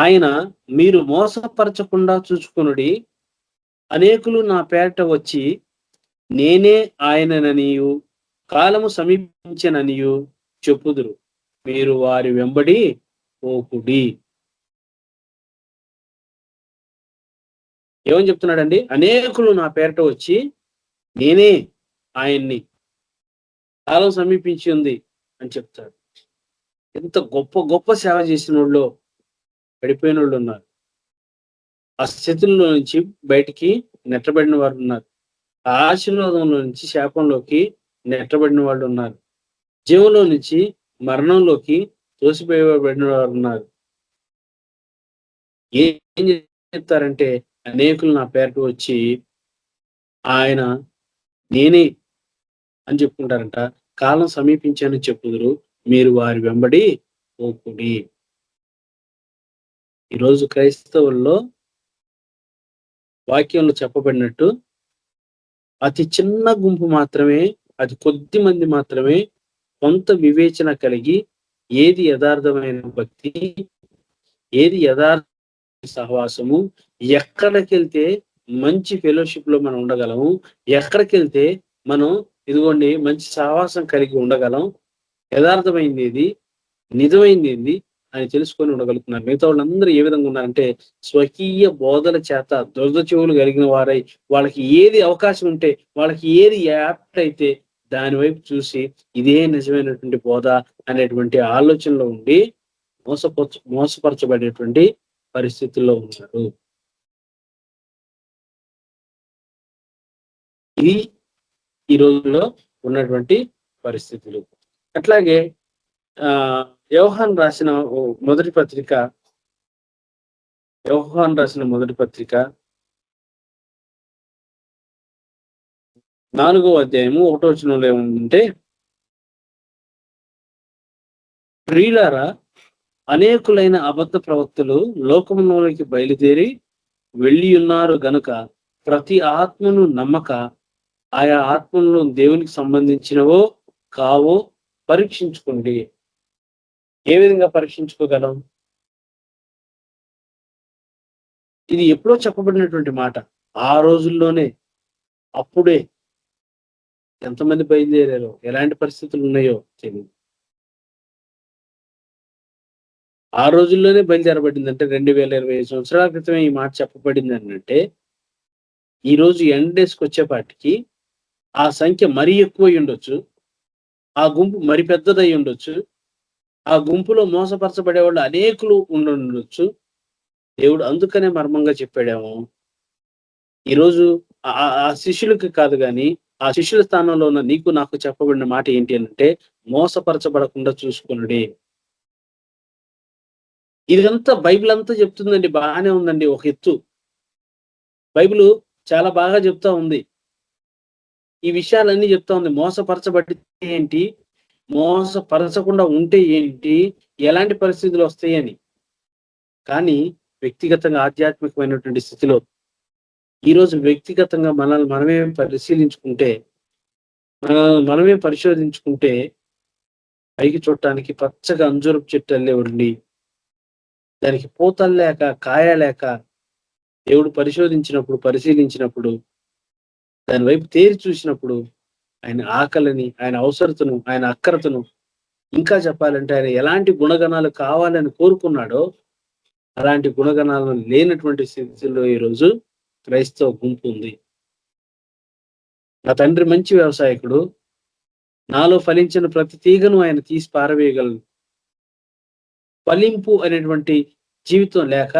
ఆయన, మీరు మోసపరచకుండా చూసుకొనుడి, అనేకులు నా పేరిట వచ్చి నేనే ఆయనననియు కాలము సమీపించెననియు చెప్పుదురు, మీరు వారి వెంబడి పోకుడి. ఏమని చెప్తున్నాడండి? అనేకులు నా పేరిట వచ్చి నేనే ఆయన్ని, కాలం సమీపించి ఉంది అని చెప్తాడు. ఎంత గొప్ప గొప్ప సేవ చేసిన వాళ్ళు, పడిపోయిన వాళ్ళు ఉన్నారు. ఆ స్థితుల్లో నుంచి బయటికి నెట్టబడిన వారు ఉన్నారు. ఆ ఆశీర్వాదంలో నుంచి శాపంలోకి నెట్టబడిన వాళ్ళు ఉన్నారు. జీవంలో నుంచి మరణంలోకి తోసిపోయబడిన వారు ఉన్నారు. ఏం చెప్తారంటే అనేకులు నా పేరుట వచ్చి ఆయన నేనే అని చెప్పుకుంటారంట. కాలం సమీపించానని చెప్పుదురు, మీరు వారి వెంబడి పోకుడి. ఈరోజు క్రైస్తవుల్లో వాక్యంలో చెప్పబడినట్టు అతి చిన్న గుంపు మాత్రమే, అతి కొద్ది మంది మాత్రమే కొంత వివేచన కలిగి ఏది యథార్థమైన భక్తి, ఏది యథార్థ సహవాసము, ఎక్కడికెళ్తే మంచి ఫెలోషిప్ లో మనం ఉండగలము, ఎక్కడికెళ్తే మనం ఇదిగోండి మంచి సహవాసం కలిగి ఉండగలం, యథార్థమైంది ఏది, నిజమైంది ఏంది అని తెలుసుకొని ఉండగలుగుతున్నారు. మిగతా వాళ్ళందరూ ఏ విధంగా ఉన్నారంటే స్వకీయ బోధల చేత దురద చెవులు కలిగిన వారై వాళ్ళకి ఏది అవకాశం ఉంటే, వాళ్ళకి ఏది యాప్ట్ అయితే దాని వైపు చూసి ఇదే నిజమైనటువంటి బోధ అనేటువంటి ఆలోచనలో ఉండి మోసపరచబడేటువంటి పరిస్థితుల్లో ఉన్నారు. ఇది ఈ రోజుల్లో ఉన్నటువంటి పరిస్థితులు. అట్లాగే యోహాను రాసిన మొదటి పత్రిక 4వ అధ్యాయము 1వ వచనంలో ఏముందంటే, ప్రియులారా, అనేకులైన అబద్ధ ప్రవక్తలు లోకములోకి బయలుదేరి వెళ్ళి ఉన్నారు గనుక ప్రతి ఆత్మను నమ్మక ఆయా ఆత్మలను దేవునికి సంబంధించినవో కావో పరీక్షించుకోండి. ఏ విధంగా పరీక్షించుకోగలం? ఇది ఎప్పుడో చెప్పబడినటువంటి మాట. ఆ రోజుల్లోనే, అప్పుడే ఎంతమంది బయలుదేరారో, ఎలాంటి పరిస్థితులు ఉన్నాయో తెలియదు. ఆ రోజుల్లోనే బయలుదేరబడింది అంటే 2025 సంవత్సరాల క్రితమే ఈ మాట చెప్పబడింది అంటే, ఈ రోజు ఎండ్ డేస్కి వచ్చేపాటికి ఆ సంఖ్య మరీ ఎక్కువై ఉండొచ్చు, ఆ గుంపు మరి పెద్దదై ఉండొచ్చు, ఆ గుంపులో మోసపరచబడే వాళ్ళు అనేకులు ఉండొచ్చు. దేవుడు అందుకనే మర్మంగా చెప్పాడేమో. ఈరోజు ఆ శిష్యులకి కాదు కానీ ఆ శిష్యుల స్థానంలో ఉన్న నీకు నాకు చెప్పబడిన మాట ఏంటి అంటే, మోసపరచబడకుండా చూసుకునుడి. ఇదంతా బైబిల్ అంతా చెప్తుందండి, బాగానే ఉందండి. ఒక ఎత్తు బైబిల్ చాలా బాగా చెప్తా ఉంది, ఈ విషయాలన్నీ చెప్తా ఉంది. మోసపరచబడితే ఏంటి, మోసపరచకుండా ఉంటే ఏంటి, ఎలాంటి పరిస్థితులు వస్తాయని. కానీ వ్యక్తిగతంగా ఆధ్యాత్మికమైనటువంటి స్థితిలో ఈరోజు వ్యక్తిగతంగా మనల్ని మనమే పరిశీలించుకుంటే, మనమే పరిశోధించుకుంటే, పైకి చూడటానికి పచ్చగా అంజూరపు చెట్టు అల్లే ఉండి దానికి పూతలు లేక, కాయ లేక, దేవుడు పరిశోధించినప్పుడు, పరిశీలించినప్పుడు, దాని వైపు తేరి చూసినప్పుడు ఆయన ఆకలిని, ఆయన అవసరతను, ఆయన అక్కరతను, ఇంకా చెప్పాలంటే ఆయన ఎలాంటి గుణగణాలు కావాలని కోరుకున్నాడో అలాంటి గుణగణాలను లేనటువంటి స్థితిలో ఈరోజు క్రైస్తవ గుంపు ఉంది. నా తండ్రి మంచి వ్యవసాయకుడు, నాలో ఫలించిన ప్రతి తీగను ఆయన తీసి పారవేయగలడు. ఫలింపు అనేటువంటి జీవితం లేక,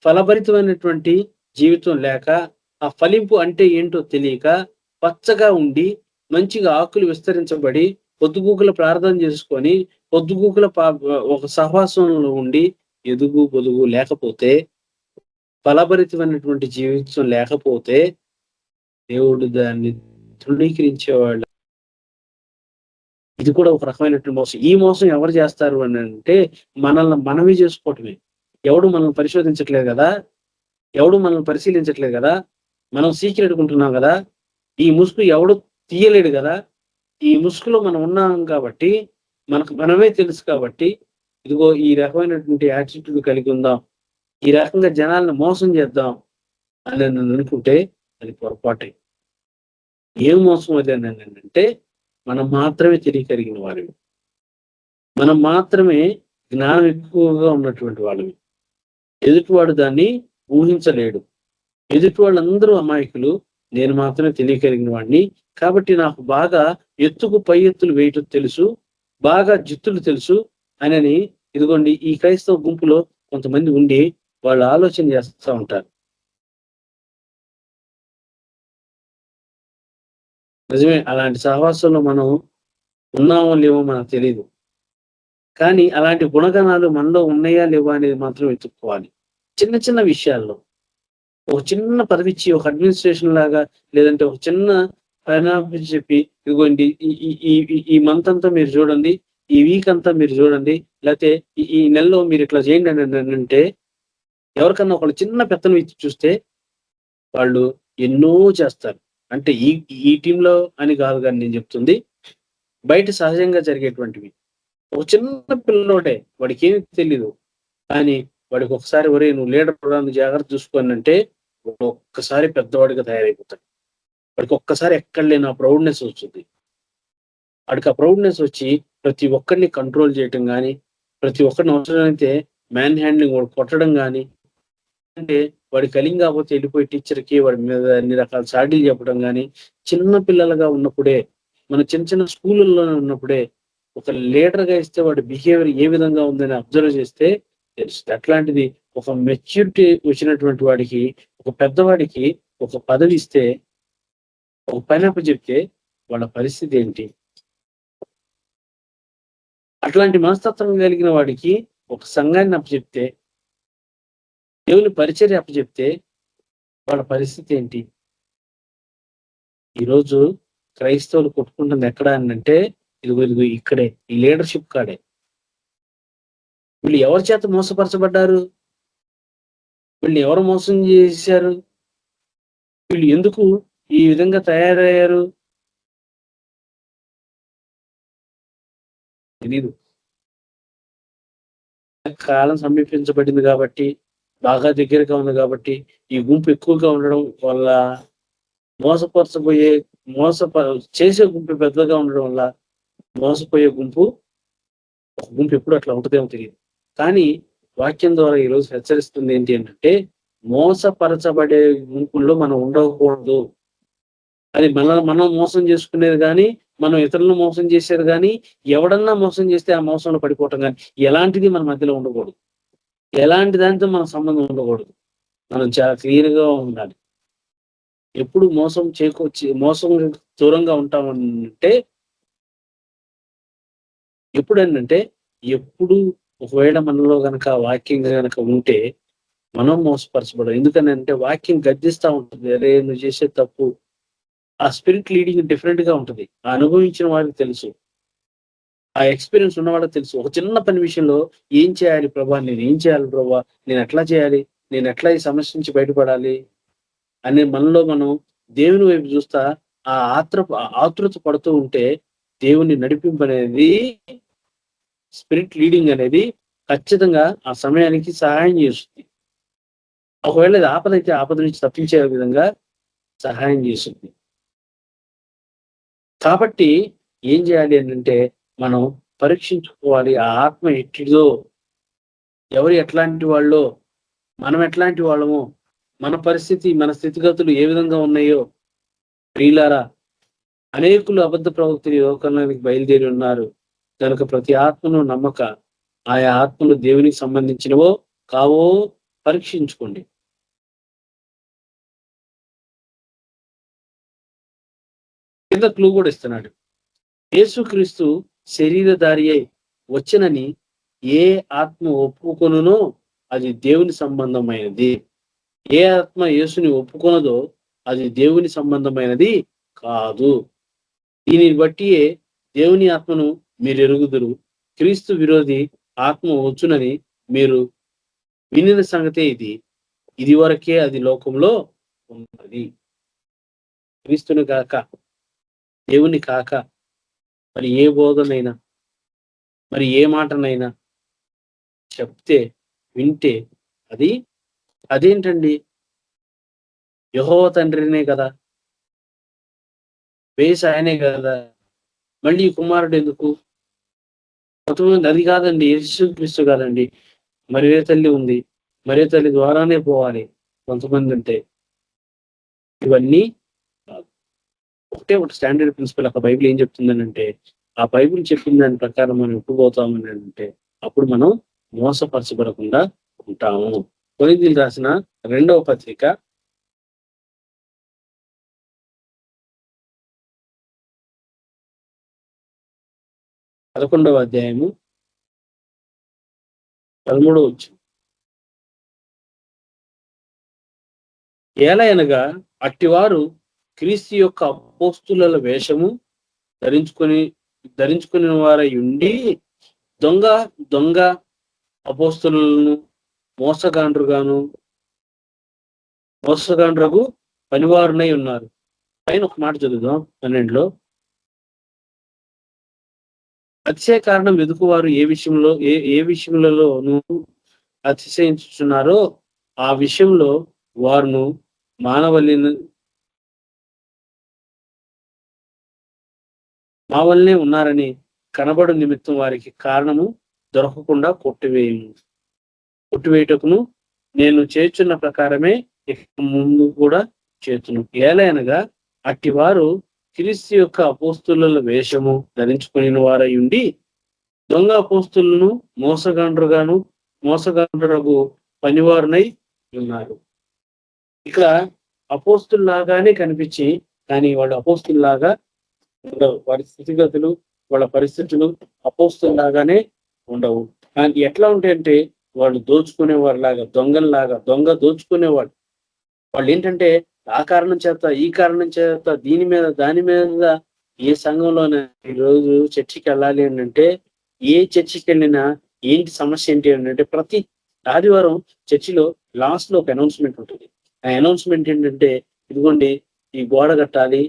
ఫలభరితమైనటువంటి జీవితం లేక, ఆ ఫలింపు అంటే ఏంటో తెలియక, పచ్చగా ఉండి మంచిగా ఆకులు విస్తరించబడి పొద్దుగూకుల ప్రార్థన చేసుకొని పొద్దుగూకుల ఒక సహవాసంలో ఉండి ఎదుగు పొదుగు లేకపోతే, ఫలభరితమైనటువంటి జీవితం లేకపోతే దేవుడు దాన్ని తృణీకరించేవాళ్ళు. ఇది కూడా ఒక రకమైనటువంటి మోసం. ఈ మోసం ఎవరు చేస్తారు అని అంటే మనల్ని మనమే చేసుకోవటమే. ఎవడు మనల్ని పరిశోధించట్లేదు కదా, ఎవడు మనల్ని పరిశీలించట్లేదు కదా, మనం సీక్రెట్ ఉంటున్నాం కదా, ఈ ముసుగు ఎవడు తీయలేడు కదా, ఈ ముసుగులో మనం ఉన్నాం కాబట్టి మనకు మనమే తెలుసు కాబట్టి ఇదిగో ఈ రకమైనటువంటి యాటిట్యూడ్ కలిగి ఉందాం, ఈ రకంగా జనాలను మోసం చేద్దాం అని నన్ను అనుకుంటే అది పొరపాటే. ఏం మోసం అది అని అంటే మనం మాత్రమే తెలియగలిగిన వారివి, మనం మాత్రమే జ్ఞానం ఎక్కువగా ఉన్నటువంటి వాళ్ళవి. ఎదుటివాడు దాన్ని ఊహించలేడు. ఎదుటి వాళ్ళందరూ అమాయకులు, నేను మాత్రమే తెలియగలిగిన వాడిని. కాబట్టి నాకు బాగా ఎత్తుకు పై ఎత్తులు వేయటం తెలుసు, బాగా జిత్తులు తెలుసు అని ఇదిగోండి ఈ క్రైస్తవ గుంపులో కొంతమంది ఉండి వాళ్ళు ఆలోచన చేస్తూ ఉంటారు. నిజమే, అలాంటి సహవాసంలో మనం ఉన్నామో లేవో మనకు తెలియదు. కానీ అలాంటి గుణగణాలు మనలో ఉన్నాయా లేవా అనేది మాత్రం వెతుక్కోవాలి. చిన్న చిన్న విషయాల్లో ఒక చిన్న పదవి ఇచ్చి, ఒక అడ్మినిస్ట్రేషన్ లాగా, లేదంటే ఒక చిన్న పైన చెప్పి ఇదిగోండి ఈ మంత్ అంతా మీరు చూడండి, ఈ వీక్ అంతా మీరు చూడండి, లేకపోతే ఈ నెలలో మీరు ఇట్లా చేయండి అని అంటే ఎవరికన్నా ఒకళ్ళు చిన్న పెత్తనం ఇచ్చి చూస్తే వాళ్ళు ఎన్నో చేస్తారు. అంటే ఈ టీంలో అని కాదు కానీ నేను చెప్తుంది, బయట సహజంగా జరిగేటువంటివి. ఒక చిన్న పిల్లోడే, వాడికి ఏమి తెలీదు, కానీ వాడికి ఒకసారి ఒరే నువ్వు లీడర్ జాగ్రత్త చూసుకోని అంటే వాడు ఒక్కసారి పెద్దవాడిగా తయారైపోతాడు. వాడికి ఒక్కసారి ఎక్కడ లేని ఆ ప్రౌడ్నెస్ వస్తుంది. వాడికి ఆ ప్రౌడ్నెస్ వచ్చి ప్రతి ఒక్కరిని కంట్రోల్ చేయటం కానీ, ప్రతి ఒక్కరిని అవసరమైతే మ్యాన్ హ్యాండ్లింగ్ వాడు కొట్టడం కానీ, అంటే వాడి కలింగ్ కాకపోతే వెళ్ళిపోయి టీచర్కి వాడి మీద అన్ని రకాల చాడీలు చెప్పడం కానీ, చిన్న పిల్లలుగా ఉన్నప్పుడే, మన చిన్న చిన్న స్కూళ్ళలోనే ఉన్నప్పుడే ఒక లీడర్గా ఇస్తే వాడి బిహేవియర్ ఏ విధంగా ఉందని అబ్జర్వ్ చేస్తే తెలుస్తుంది. అట్లాంటిది ఒక మెచ్యూరిటీ వచ్చినటువంటి వాడికి, ఒక పెద్దవాడికి ఒక పదవి ఇస్తే, ఒక పని అప్పచెప్తే వాళ్ళ పరిస్థితి ఏంటి? అట్లాంటి మనస్తత్వం కలిగిన వాడికి ఒక సంఘాన్ని అప్పచెప్తే, దేవుని పరిచర్య అప్పచెప్తే వాళ్ళ పరిస్థితి ఏంటి? ఈరోజు క్రైస్తవులు కొట్టుకుంటుంది ఎక్కడ అని అంటే ఇదిగో ఇక్కడే, ఈ లీడర్షిప్ కాడే. వీళ్ళు ఎవరి చేత మోసపరచబడ్డారు? వీళ్ళని ఎవరు మోసం చేశారు? వీళ్ళు ఎందుకు ఈ విధంగా తయారయ్యారు? తెలీదు. కాలం సమీపించబడింది కాబట్టి, బాగా దగ్గరగా ఉంది కాబట్టి, ఈ గుంపు ఎక్కువగా ఉండడం వల్ల మోసపరచబోయే చేసే గుంపు పెద్దగా ఉండడం వల్ల మోసపోయే గుంపు ఎప్పుడు అట్లా ఉంటుందేమో తెలియదు. కానీ వాక్యం ద్వారా ఈరోజు హెచ్చరిస్తుంది ఏంటి అంటే మోసపరచబడే గుంపుల్లో మనం ఉండకూడదు. అది మనం మోసం చేసుకునేది కానీ, మనం ఇతరులను మోసం చేసేది కానీ, ఎవడన్నా మోసం చేస్తే ఆ మోసంలో పడిపోవటం కానీ, ఎలాంటిది మన మధ్యలో ఉండకూడదు. ఎలాంటి దానితో మన సంబంధం ఉండకూడదు. మనం చాలా క్లియర్ గా ఉండాలి. ఎప్పుడు మోసం దూరంగా ఉంటామంటే ఎప్పుడు ఒకవేళ మనలో గనక వాక్యం గనక ఉంటే మనం మోసపరచబడం. ఎందుకని అంటే వాక్యం గద్దిస్తా ఉంటుంది, అరే నువ్వు చేసే తప్పు. ఆ స్పిరిట్ లీడింగ్ డిఫరెంట్ గా ఉంటుంది. ఆ అనుభవించిన వాడికి తెలుసు, ఆ ఎక్స్పీరియన్స్ ఉన్న వాళ్ళకి తెలుసు. ఒక చిన్న పని విషయంలో ఏం చేయాలి ప్రభా, నేను ఏం చేయాలి ప్రభా, నేను ఎట్లా చేయాలి, నేను ఎట్లా ఈ సమస్య నుంచి బయటపడాలి అనే మనలో మనం దేవుని వైపు చూస్తా ఆ ఆతృత పడుతూ ఉంటే దేవుని నడిపింపు అనేది, స్పిరిట్ లీడింగ్ అనేది ఖచ్చితంగా ఆ సమయానికి సహాయం చేస్తుంది. ఒకవేళ ఇది ఆపద అయితే ఆపద నుంచి తప్పించే విధంగా సహాయం చేస్తుంది. కాబట్టి ఏం చేయాలి అంటే మనం పరీక్షించుకోవాలి. ఆ ఆత్మ ఎట్టిదో, ఎవరు ఎట్లాంటి వాళ్ళో, మనం ఎట్లాంటి వాళ్ళమో, మన పరిస్థితి, మన స్థితిగతులు ఏ విధంగా ఉన్నాయో. ప్రియులారా, అనేకులు అబద్ధ ప్రవక్తలు ఈ లోకానికి బయలుదేరి ఉన్నారు కనుక ప్రతి ఆత్మను నమ్మక ఆయా ఆత్మలు దేవునికి సంబంధించినవో కావో పరీక్షించుకోండి. కింద క్లూ కూడా ఇస్తున్నాడు. యేసుక్రీస్తు శరీరధారి అయి వచ్చనని ఏ ఆత్మ ఒప్పుకొనునో అది దేవుని సంబంధమైనది. ఏ ఆత్మ యేసుని ఒప్పుకొనదో అది దేవుని సంబంధమైనది కాదు. దీనిని బట్టియే దేవుని ఆత్మను మీరు ఎరుగుదురు. క్రీస్తు విరోధి ఆత్మ వచ్చునని మీరు వినిన సంగతే ఇది. ఇది వరకే అది లోకంలో ఉన్నది. క్రీస్తుని కాక, దేవుని కాక మరి ఏ బోధనైనా, మరి ఏ మాటనైనా చెప్తే, వింటే అది అదేంటండి, యెహోవా తండ్రినే కదా, వేసి ఆయనే కదా, మళ్ళీ కుమారుడు ఎందుకు? కొంతమంది అది కాదండి, యేసుక్రీస్తు కాదండి, మరే తల్లి ఉంది, మరే తల్లి ద్వారానే పోవాలి కొంతమంది అంటే. ఇవన్నీ ఒకటే ఒక స్టాండర్డ్ ప్రిన్సిపల్. అక్కడ బైబిల్ ఏం చెప్తుందనంటే, ఆ బైబిల్ చెప్పిన దాని ప్రకారం మనం ఒప్పుకోతామని అంటే అప్పుడు మనం మోసపరచబడకుండా ఉంటాము. కొరింథీయులకు రాసిన 2వ పత్రిక 11వ అధ్యాయము 13వ వచనం. ఏలయనగా అట్టివారు క్రీస్తు యొక్క అపోస్తుల వేషము ధరించుకుని వారై ఉండి దొంగ అపోస్తులను మోసగాండ్రకు పనివారునై ఉన్నారు. పైన ఒక మాట చదువుదాం 12లో. అతిశయ కారణం వెదుకువారు ఏ విషయంలోనూ అతిశయించుచున్నారో ఆ విషయంలో వారును మావల్నే ఉన్నారని కనబడు నిమిత్తం వారికి కారణము దొరకకుండా కొట్టివేయుటకును నేను చేస్తున్న ప్రకారమే ఇక ముందు కూడా చేతును. ఏలయనగా అట్టివారు క్రీస్తు యొక్క అపోస్తుల వేషము ధరించుకుని వారై ఉండి దొంగ అపోస్తులను మోసగాండ్రులకు పనివారునై ఉన్నారు. ఇక్కడ అపోస్తుల్లాగానే కనిపించి కానీ వాళ్ళు అపోస్తుల్లాగా ఉండవు. వారి స్థితిగతులు, వాళ్ళ పరిస్థితులు అపోస్తుల్లాగానే ఉండవు. కానీ ఎట్లా ఉంటాయంటే వాళ్ళు దోచుకునేవాళ్ళలాగా, దొంగ దోచుకునేవాళ్ళు. వాళ్ళు ఏంటంటే ఆ కారణం చేత, ఈ కారణం చేత, దీని మీద దాని మీద ఏ సంఘంలోనే ఈరోజు చర్చికి వెళ్ళాలి అంటే, ఏ చర్చికి వెళ్ళినా ఏంటి సమస్య ఏంటి అంటే, ప్రతి ఆదివారం చర్చిలో లాస్ట్ లో ఒక అనౌన్స్మెంట్ ఉంటుంది. ఆ అనౌన్స్మెంట్ ఏంటంటే, ఇదిగోండి ఈ గోడ కట్టాలి,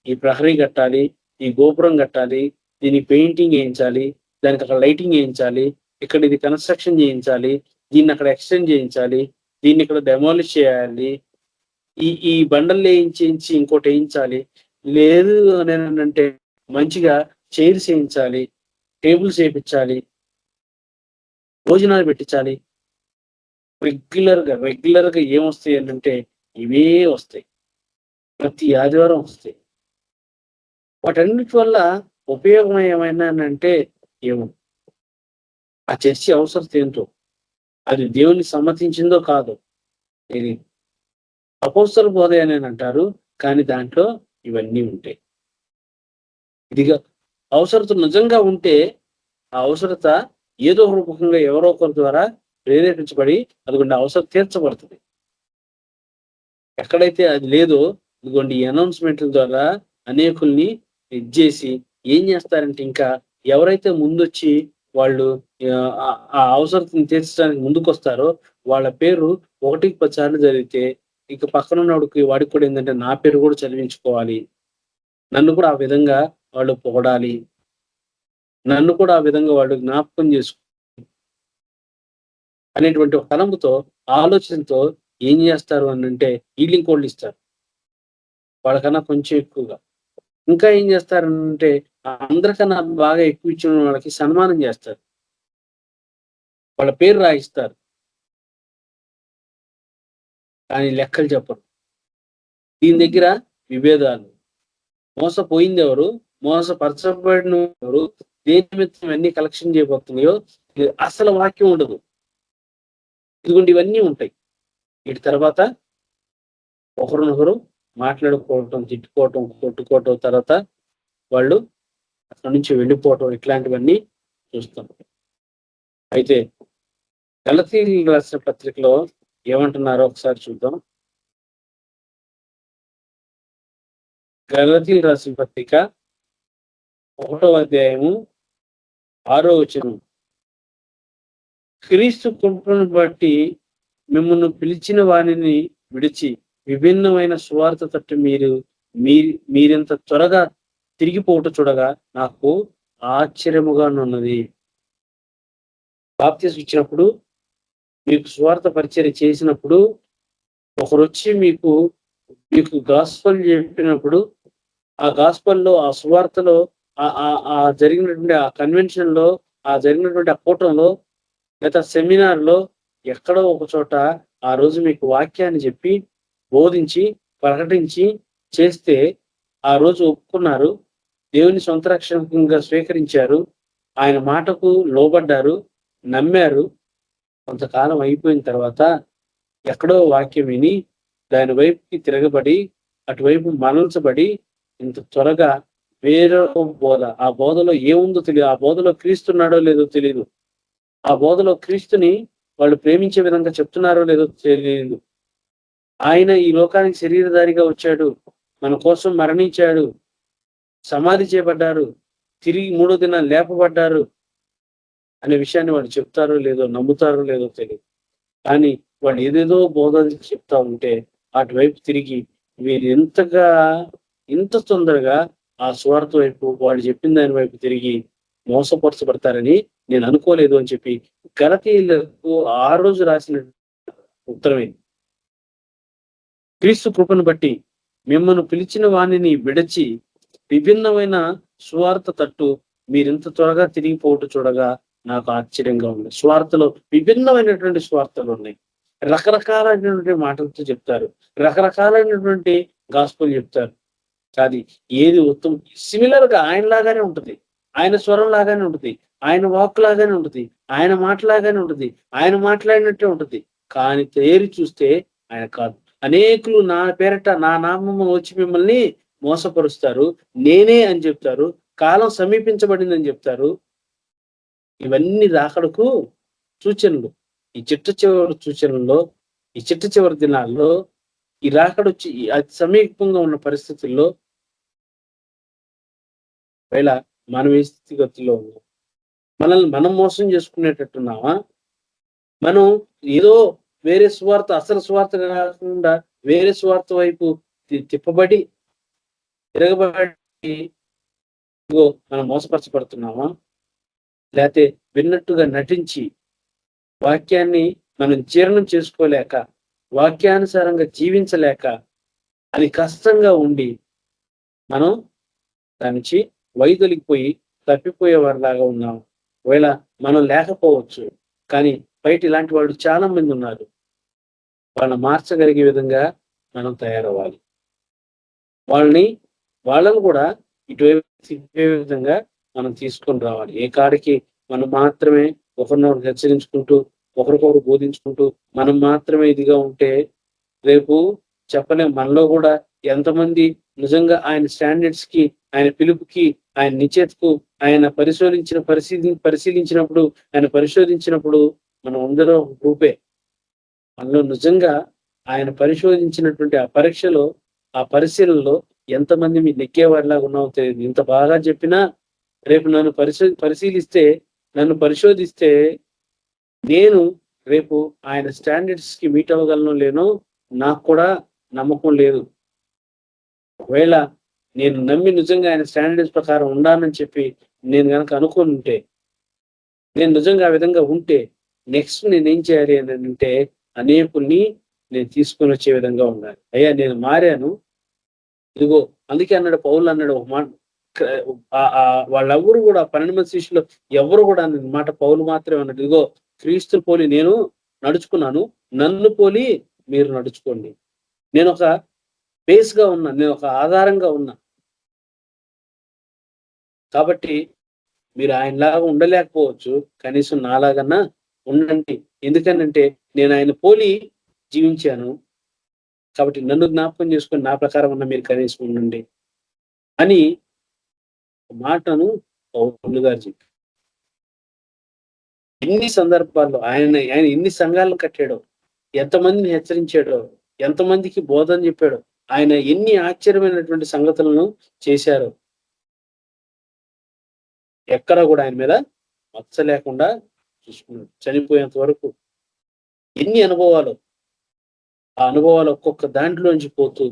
ఈ ప్రహరీ కట్టాలి, ఈ గోపురం కట్టాలి, దీనికి పెయింటింగ్ వేయించాలి, దానికి అక్కడ లైటింగ్ వేయించాలి, ఇక్కడ ఇది కన్స్ట్రక్షన్ చేయించాలి, దీన్ని అక్కడ ఎక్స్టెండ్ చేయించాలి, దీన్ని ఇక్కడ డెమాలిష్ చేయాలి, ఈ బండలు వేయించి ఇంకోటి వేయించాలి, లేదు అని అంటే మంచిగా చైర్స్ వేయించాలి, టేబుల్స్ వేయించాలి, భోజనాలు పెట్టించాలి. రెగ్యులర్ గా ఏమొస్తాయి అంటే ఇవే వస్తాయి. ప్రతి ఆదివారం వస్తాయి. వాటన్నిటి వల్ల ఉపయోగం ఏమైనా అంటే ఏమో, ఆ చర్చి అవసరం ఏంటో, అది దేవుని సమ్మతించిందో కాదో ఇది అపోస్తల బోధ అని అంటారు. కానీ దాంట్లో ఇవన్నీ ఉంటాయి. ఇదిగా అవసరత నిజంగా ఉంటే ఆ అవసరత ఏదో రూపకంగా ఎవరో ఒకరి ద్వారా ప్రేరేపించబడి అదిగోండి అవసరం తీర్చబడుతుంది. ఎక్కడైతే అది లేదో ఇదిగోండి ఈ అనౌన్స్మెంట్ల ద్వారా అనేకుల్ని చేసి ఏం చేస్తారంటే, ఇంకా ఎవరైతే ముందొచ్చి వాళ్ళు ఆ అవసరతను తీర్చడానికి ముందుకు వస్తారో వాళ్ళ పేరు 1కి 10 సార్లు జరిగితే ఇక పక్కన వాడికి కూడా ఏంటంటే నా పేరు కూడా చదివించుకోవాలి, నన్ను కూడా ఆ విధంగా వాళ్ళు పొగడాలి, నన్ను కూడా ఆ విధంగా వాళ్ళు జ్ఞాపకం చేసుకో అనేటువంటి ఒక తలంపుతో, ఆలోచనతో ఏం చేస్తారు అని అంటే హీలింగ్ కోళ్ళు ఇస్తారు, వాళ్ళకన్నా కొంచెం ఎక్కువగా. ఇంకా ఏం చేస్తారంటే అందరికన్నా బాగా ఎక్కువ ఇచ్చిన వాళ్ళకి సన్మానం చేస్తారు, వాళ్ళ పేరు రాయిస్తారు, కానీ లెక్కలు చెప్పరు. దీని దగ్గర విభేదాలు. మోసపోయింది ఎవరు, మోసపరచబడిన ఎవరు, దేని నిమిత్తం ఇవన్నీ కలెక్షన్ చేయబోతున్నాయో అసలు వాక్యం ఉండదు. ఇదిగోండి ఇవన్నీ ఉంటాయి. వీటి తర్వాత ఒకరినొకరు మాట్లాడుకోవటం, తిట్టుకోవటం, కొట్టుకోవటం, తర్వాత వాళ్ళు అక్కడి నుంచి వెళ్ళిపోవటం, ఇట్లాంటివన్నీ చూస్తాం. అయితే గలతీయులకు రాసిన పత్రికలో ఏమంటున్నారో ఒకసారి చూద్దాం. గలతీయులకు రాసిన పత్రిక 1వ అధ్యాయము 6వ వచనం. క్రీస్తు కృపను బట్టి మిమ్మల్ని పిలిచిన వారిని విడిచి విభిన్నమైన సువార్త తట్టు మీరింత త్వరగా తిరిగిపోవట చూడగా నాకు ఆశ్చర్యముగా ఉన్నది. బాప్తిసం ఇచ్చినప్పుడు, మీకు సువార్త పరిచర్య చేసినప్పుడు, ఒకరు వచ్చి మీకు గాస్పల్ చెప్పినప్పుడు, ఆ గాస్పల్లో, ఆ సువార్తలో, ఆ జరిగినటువంటి ఆ కన్వెన్షన్ లో, ఆ జరిగినటువంటి ఆ కూటంలో, లేదా సెమినార్ లో ఎక్కడో ఒక చోట ఆ రోజు మీకు వాక్యాన్ని చెప్పి, బోధించి, ప్రకటించి చేస్తే ఆ రోజు ఒప్పుకున్నారు, దేవుని సొంత రక్షణగా స్వీకరించారు, ఆయన మాటకు లోబడ్డారు, నమ్మారు. కొంతకాలం అయిపోయిన తర్వాత ఎక్కడో వాక్యం విని దాని వైపుకి తిరగబడి అటువైపు మరల్చబడి ఇంత త్వరగా వేరొక బోధ, ఆ బోధలో ఏముందో తెలియదు, ఆ బోధలో క్రీస్తున్నాడో లేదో తెలియదు, ఆ బోధలో క్రీస్తుని వాళ్ళు ప్రేమించే విధంగా చెప్తున్నారో లేదో తెలియదు. ఆయన ఈ లోకానికి శరీరధారిగా వచ్చాడు, మన కోసం మరణించాడు, సమాధి చేయబడ్డారు, తిరిగి 3వ దినాలు లేపబడ్డారు అనే విషయాన్ని వాళ్ళు చెప్తారో లేదో, నమ్ముతారో లేదో తెలియదు. కానీ వాళ్ళు ఏదేదో బోధ చెప్తా ఉంటే అటువైపు తిరిగి వీరు ఇంత తొందరగా ఆ స్వార్థ వైపు, వాళ్ళు చెప్పిన దాని వైపు తిరిగి మోసపరచబడతారని నేను అనుకోలేదు అని చెప్పి గలతీయులకు ఆ రోజు రాసిన ఉత్తరమే. క్రీస్తు కృపను బట్టి మిమ్మల్ని పిలిచిన వాణిని విడచి విభిన్నమైన సువార్త తట్టు మీరింత త్వరగా తిరిగిపోవటం చూడగా నాకు ఆశ్చర్యంగా ఉంది. స్వార్థలో విభిన్నమైనటువంటి స్వార్థలు ఉన్నాయి, రకరకాలైనటువంటి మాటలతో చెప్తారు, రకరకాలైనటువంటి గాస్పుల్ చెప్తారు. కాదు ఏది ఉత్తమం, సిమిలర్ గా ఆయన లాగానే ఉంటుంది, ఆయన స్వరం లాగానే ఉంటుంది, ఆయన వాక్ లాగానే ఉంటుంది, ఆయన మాటలాగానే ఉంటుంది, ఆయన మాట్లాడినట్టే ఉంటుంది. కానీ తేరి చూస్తే ఆయన కాదు. అనేకులు నా పేరట నా నామము వచ్చి మిమ్మల్ని మోసపరుస్తారు, నేనే అని చెప్తారు, కాలం సమీపించబడిందని చెప్తారు. ఇవన్నీ రాకడకు సూచనలు. ఈ చిట్ట చివరి సూచనల్లో, ఈ చిట్ట చివరి దినాల్లో, ఈ రాకడొచ్చి అతి సమీపంగా ఉన్న పరిస్థితుల్లో వేళ మనం ఏ స్థితిగతిలో ఉన్నాం, మనల్ని మనం మోసం చేసుకునేటట్టున్నామా, మనం ఏదో వేరే స్వార్థ, అసలు స్వార్థ కాకుండా వేరే స్వార్థ వైపు తిప్పబడి తిరగబడి మనం మోసపరచబడుతున్నామా, లేకపోతే విన్నట్టుగా నటించి వాక్యాన్ని మనం జీర్ణం చేసుకోలేక, వాక్యానుసారంగా జీవించలేక, అది కష్టంగా ఉండి మనం దాని నుంచి వైదొలిగిపోయి తప్పిపోయేవారిలాగా ఉన్నాం. ఒకవేళ మనం లేకపోవచ్చు, కానీ బయట ఇలాంటి వాళ్ళు చాలా మంది ఉన్నారు. వాళ్ళని మార్చగలిగే విధంగా మనం తయారవ్వాలి. వాళ్ళని కూడా ఇటువైపు తిప్పే విధంగా మనం తీసుకొని రావాలి. ఏ కాడికి మనం మాత్రమే ఒకరినొకరు హెచ్చరించుకుంటూ, ఒకరికొకరు బోధించుకుంటూ మనం మాత్రమే ఇదిగా ఉంటే రేపు చెప్పలేం. మనలో కూడా ఎంతమంది నిజంగా ఆయన స్టాండర్డ్స్ కి, ఆయన పిలుపుకి, ఆయన నిశ్చేతకు ఆయన పరిశీలించినప్పుడు ఆయన పరిశోధించినప్పుడు మనం అందరూ ఒక గ్రూపే. మనలో నిజంగా ఆయన పరిశోధించినటువంటి ఆ పరీక్షలో, ఆ పరిశీలనలో ఎంతమంది మీ నెక్కేవారిలాగా ఉన్నామో తెలియదు. ఇంత బాగా చెప్పినా రేపు నన్ను పరిశోధిస్తే నేను రేపు ఆయన స్టాండర్డ్స్ కి మీట్ అవ్వగలను లేనో నాకు కూడా నమ్మకం లేదు. ఒకవేళ నేను నమ్మి నిజంగా ఆయన స్టాండర్డ్స్ ప్రకారం ఉండాలని చెప్పి నేను కనుక అనుకుని ఉంటే, నేను నిజంగా ఆ విధంగా ఉంటే నెక్స్ట్ నేనేం చేయాలి అని అంటే అనేకుల్ని నేను తీసుకొని వచ్చే విధంగా ఉండాలి. అయ్యా నేను మారాను, ఇదిగో అందుకే అన్నాడు పౌలు అన్నాడు ఒక మాట, వాళ్ళెవరు కూడా 12 మంది శిష్యులు ఎవరు కూడా మాట పౌలు మాత్రమే అన్నాడు, ఇదిగో క్రీస్తు పోలి నేను నడుచుకున్నాను, నన్ను పోలి మీరు నడుచుకోండి. నేను ఒక బేస్ గా ఉన్నా, నేను ఒక ఆధారంగా ఉన్నా, కాబట్టి మీరు ఆయనలాగా ఉండలేకపోవచ్చు, కనీసం నాలాగన్నా ఉండండి. ఎందుకనంటే నేను ఆయన పోలి జీవించాను, కాబట్టి నన్ను జ్ఞాపకం చేసుకొని నా ప్రకారం ఉన్న మీరు కనీసం ఉండండి అని మాటను పౌలు గారు చెప్పారు. ఎన్ని సందర్భాల్లో ఆయన ఎన్ని సంఘాలను కట్టాడో, ఎంతమందిని హెచ్చరించాడో, ఎంతమందికి బోధన చెప్పాడో, ఆయన ఎన్ని ఆశ్చర్యమైనటువంటి సంగతులను చేశారో, ఎక్కడ కూడా ఆయన మీద మచ్చ లేకుండా చూసుకున్నాడు చనిపోయేంత వరకు. ఎన్ని అనుభవాలు, ఆ అనుభవాలు ఒక్కొక్క దాంట్లోంచి పోతూ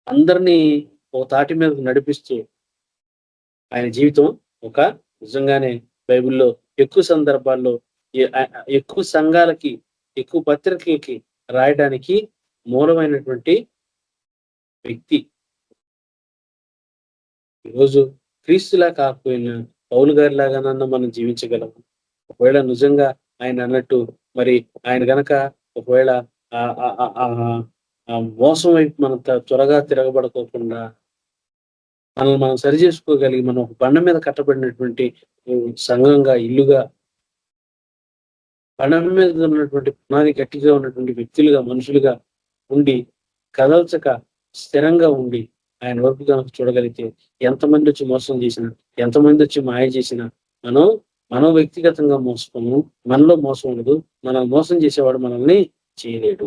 అందరినీ ఒక తాటి మీద నడిపిస్తూ ఆయన జీవితం ఒక నిజంగానే బైబిల్లో ఎక్కువ సందర్భాల్లో ఎక్కువ సంఘాలకి, ఎక్కువ పత్రికలకి రాయడానికి మూలమైనటువంటి వ్యక్తి. ఈరోజు క్రీస్తులా కాకపోయినా పౌలు గారి లాగానన్నా మనం జీవించగలము. ఒకవేళ నిజంగా ఆయన అన్నట్టు మరి ఆయన గనక ఒకవేళ మోసం వైపు మనం త్వరగా తిరగబడుకోకుండా మనల్ని మనం సరి చేసుకోగలిగి మనం ఒక బండ మీద కట్టబడినటువంటి సంఘంగా, ఇల్లుగా, బండ మీద ఉన్నటువంటి పునాది గట్టిగా ఉన్నటువంటి వ్యక్తులుగా, మనుషులుగా ఉండి కదల్చక స్థిరంగా ఉండి ఆయన వరకు కనుక చూడగలిగితే ఎంతమంది వచ్చి మోసం చేసినా, ఎంతమంది వచ్చి మాయ చేసినా మనం వ్యక్తిగతంగా మోసపోము, మనలో మోసం ఉండదు. మనం మోసం చేసేవాడు మనల్ని చేయలేడు.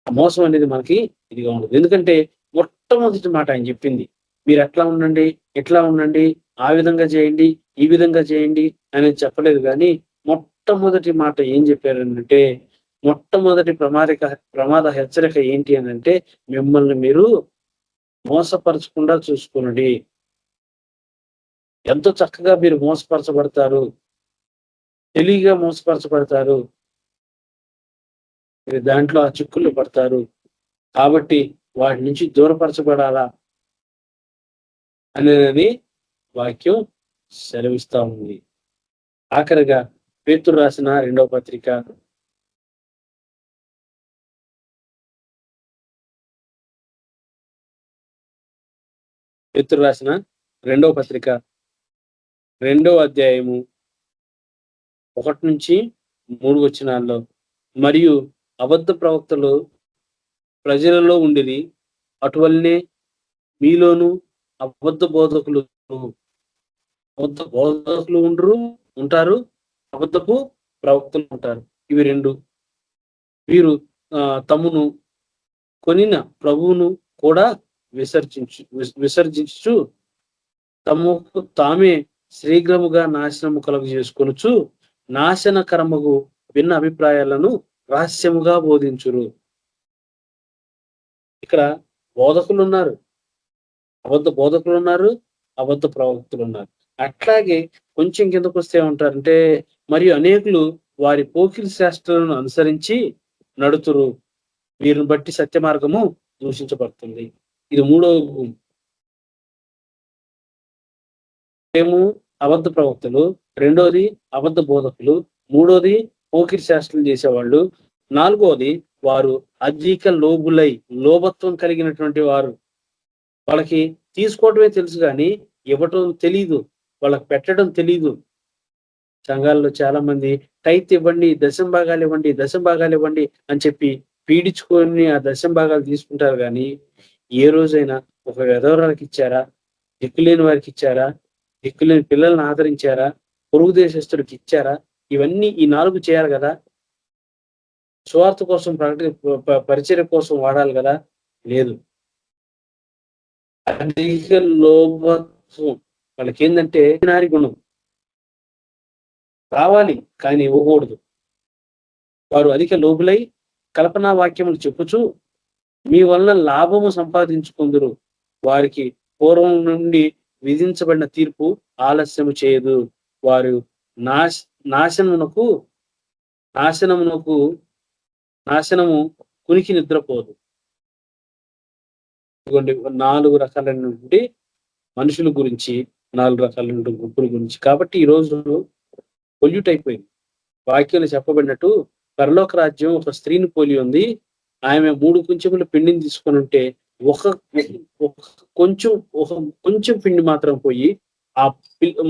ఆ మోసం అనేది మనకి ఇదిగా ఉండదు. ఎందుకంటే మొట్టమొదటి మాట ఆయన చెప్పింది, మీరు ఎట్లా ఉండండి, ఎట్లా ఉండండి, ఆ విధంగా చేయండి, ఈ విధంగా చేయండి అనేది చెప్పలేదు. కానీ మొట్టమొదటి మాట ఏం చెప్పారంటే, మొట్టమొదటి ప్రమాద హెచ్చరిక ఏంటి అని అంటే, మిమ్మల్ని మీరు మోసపరచకుండా చూసుకోండి. ఎంతో చక్కగా మీరు మోసపరచబడతారు, తెలివిగా మోసపరచబడతారు, మీరు దాంట్లో ఆ చిక్కులు పడతారు. కాబట్టి వాటి నుంచి దూరపరచబడాలా అనేది వాక్యం సెలవిస్తా ఉంది. ఆఖరిగా పేతురు రాసిన 2వ పత్రిక పేతురు రాసిన 2వ పత్రిక 2వ అధ్యాయము 1 నుంచి 3 వచనాల్లో, మరియు అబద్ధ ప్రవక్తలు ప్రజలలో ఉండిరి, అటువలనే మీలోను అబద్ధ బోధకులు ఉంటారు, అబద్ధపు ప్రవక్తలు ఉంటారు. ఇవి రెండు. వీరు తమ్మును కొనిన ప్రభువును కూడా విసర్జించు తమకు తామే శీఘ్రముగా నాశనము కలుగు చేసుకొనుచు నాశనకరముగు భిన్న అభిప్రాయాలను రహస్యముగా బోధించురు. ఇక్కడ బోధకులు ఉన్నారు, అబద్ధ బోధకులు ఉన్నారు, అబద్ధ ప్రవక్తలు ఉన్నారు. అట్లాగే కొంచెం కిందకు వస్తే ఏమంటారంటే, మరియు అనేకులు వారి పోకిరి శాస్త్రాలను అనుసరించి నడుతురు, వీరిని బట్టి సత్య మార్గము దూషించబడుతుంది. ఇది 3వ గుంపు. అబద్ధ ప్రవక్తలు, 2వది అబద్ధ బోధకులు, 3వది పోకిరి శాస్త్రం చేసేవాళ్ళు, 4వది వారు అధిక లోభత్వం కలిగినటువంటి వారు. వాళ్ళకి తీసుకోవటమే తెలుసు కానీ ఇవ్వటం తెలీదు, వాళ్ళకి పెట్టడం తెలీదు. సంఘాల్లో చాలా మంది టైత్ ఇవ్వండి, దశంభాగాలు ఇవ్వండి అని చెప్పి పీడించుకొని ఆ దశంభాగాలు తీసుకుంటారు. కానీ ఏ రోజైనా ఒక విధవరాలకు ఇచ్చారా, దిక్కులేని వారికి ఇచ్చారా, దిక్కులేని పిల్లల్ని ఆదరించారా, పొరుగు దేశస్తుడికి ఇచ్చారా? ఇవన్నీ ఈ 4 చేయాలి కదా, స్వార్థ కోసం పరిచర్య కోసం వాడాలి కదా. లేదు. అధిక లోభత్వం వాళ్ళకి ఏంటంటే నారి గుణం కావాలి కానీ ఇవ్వకూడదు. వారు అధిక లోబులై కల్పనా వాక్యములు చెప్పుచు మీ వలన లాభము సంపాదించుకుందరు, వారికి పూర్వం నుండి విధించబడిన తీర్పు ఆలస్యము చేయదు, వారు నాశనము ఉనికి నిద్రపోదు. ఇదిగోండి 4 రకాలైనటువంటి మనుషుల గురించి, 4 రకాలైనటువంటి గుంపుల గురించి. కాబట్టి ఈ రోజు పొల్యూట్ అయిపోయింది. వాక్యంలో చెప్పబడినట్టు పరలోక రాజ్యం ఒక స్త్రీని పోలి ఉంది. ఆమె 3 కుంచెముల పిండిని తీసుకొని ఉంటే ఒక కొంచెం పిండి మాత్రం పోయి ఆ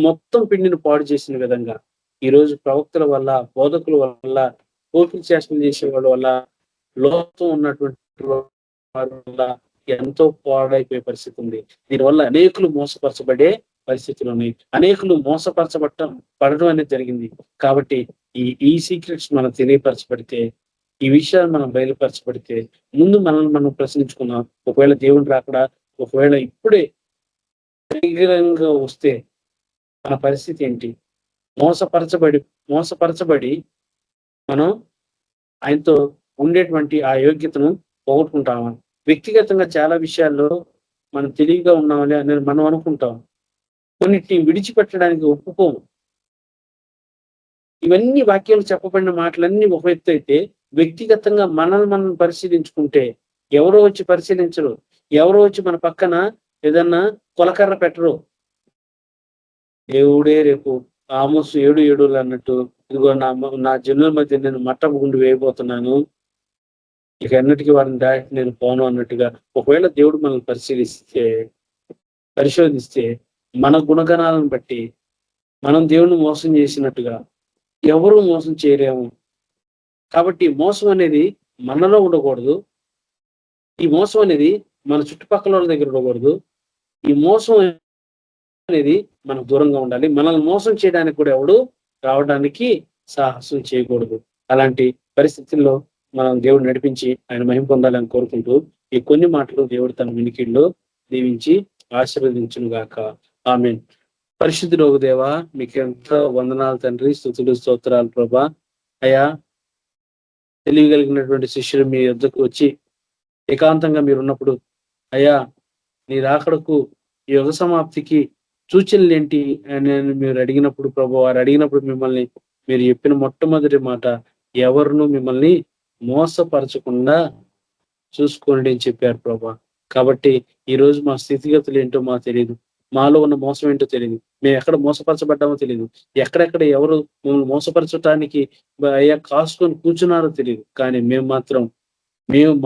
మొత్తం పిండిని పాడు చేసిన విధంగా ఈ రోజు ప్రవక్తల వల్ల, బోధకుల వల్ల, పోకిరి చేష్టలు చేసే వాళ్ళ వల్ల, లోపం ఉన్నటువంటి వారి వల్ల ఎంతో పాడైపోయే పరిస్థితి ఉంది. దీనివల్ల అనేకులు మోసపరచబడే పరిస్థితులు ఉన్నాయి. అనేకులు పడడం అనేది జరిగింది. కాబట్టి ఈ సీక్రెట్స్ మనం తెలియపరచబడితే, ఈ విషయాలు మనం బయలుపరచబడితే, ముందు మనల్ని మనం ప్రశ్నించుకున్నాం. ఒకవేళ దేవుని రాకడా ఒకవేళ ఇప్పుడే శీఘ్రంగా వస్తే మన పరిస్థితి ఏంటి? మోసపరచబడి మనం ఆయనతో ఉండేటువంటి ఆ యోగ్యతను పోగొట్టుకుంటామా? వ్యక్తిగతంగా చాలా విషయాల్లో మనం తెలివిగా ఉన్నామని అనేది మనం అనుకుంటాం. కొన్నిటిని విడిచిపెట్టడానికి ఒప్పుకోము. ఇవన్నీ వాక్యాలు చెప్పబడిన మాటలన్నీ ఒక ఎత్తు అయితే, వ్యక్తిగతంగా మనల్ని మనం పరిశీలించుకుంటే ఎవరో వచ్చి పరిశీలించరు. ఎవరో వచ్చి మన పక్కన ఏదన్నా కొలకర్ర పెట్టరు. దేవుడే రేపు ఆమోసు 7:7 అన్నట్టు, ఇదిగో నా జనుల మధ్య నేను మట్టపు గుండు వేయబోతున్నాను, ఇక ఎన్నటికీ వారిని దాటి నేను పోను అన్నట్టుగా ఒకవేళ దేవుడు మనల్ని పరిశోధిస్తే మన గుణగణాలను బట్టి మనం దేవుణ్ణి మోసం చేసినట్టుగా ఎవరు మోసం చేయలేము. కాబట్టి మోసం అనేది మనలో ఉండకూడదు. ఈ మోసం అనేది మన చుట్టుపక్కల వాళ్ళ దగ్గర ఉండకూడదు. ఈ మోసం అనేది మనకు దూరంగా ఉండాలి. మనల్ని మోసం చేయడానికి కూడా ఎవడు రావడానికి సాహసం చేయకూడదు. అలాంటి పరిస్థితుల్లో మనం దేవుడు నడిపించి ఆయన మహిమ పొందాలని కోరుకుంటూ ఈ కొన్ని మాటలు దేవుడు తన వినికిడిలో దీవించి ఆశీర్వదించును గాక. ఆమేన్. పరిశుద్ధుడగు దేవా, మీకు ఎంత వందనాలు తండ్రి, స్తుతులు స్తోత్రాలు ప్రభా. అయ్యా, తెలియగలిగినటువంటి శిష్యులు మీ యొద్దకు వచ్చి ఏకాంతంగా మీరున్నప్పుడు, అయ్యా నీ రాకడకు ఈ యుగ సమాప్తికి సూచనలు ఏంటి అని మీరు అడిగినప్పుడు ప్రభు, వారు అడిగినప్పుడు మిమ్మల్ని మీరు చెప్పిన మొట్టమొదటి మాట, ఎవరును మిమ్మల్ని మోసపరచకుండా చూసుకోండి అని చెప్పారు ప్రభా. కాబట్టి ఈ రోజు మా స్థితిగతులు ఏంటో మాకు తెలియదు, మాలో ఉన్న మోసం ఏంటో తెలియదు, మేము ఎక్కడ మోసపరచబడ్డామో తెలియదు, ఎక్కడెక్కడ ఎవరు మమ్మల్ని మోసపరచడానికి అయ్యా కాసుకొని కూర్చున్నారో తెలియదు. కానీ మేము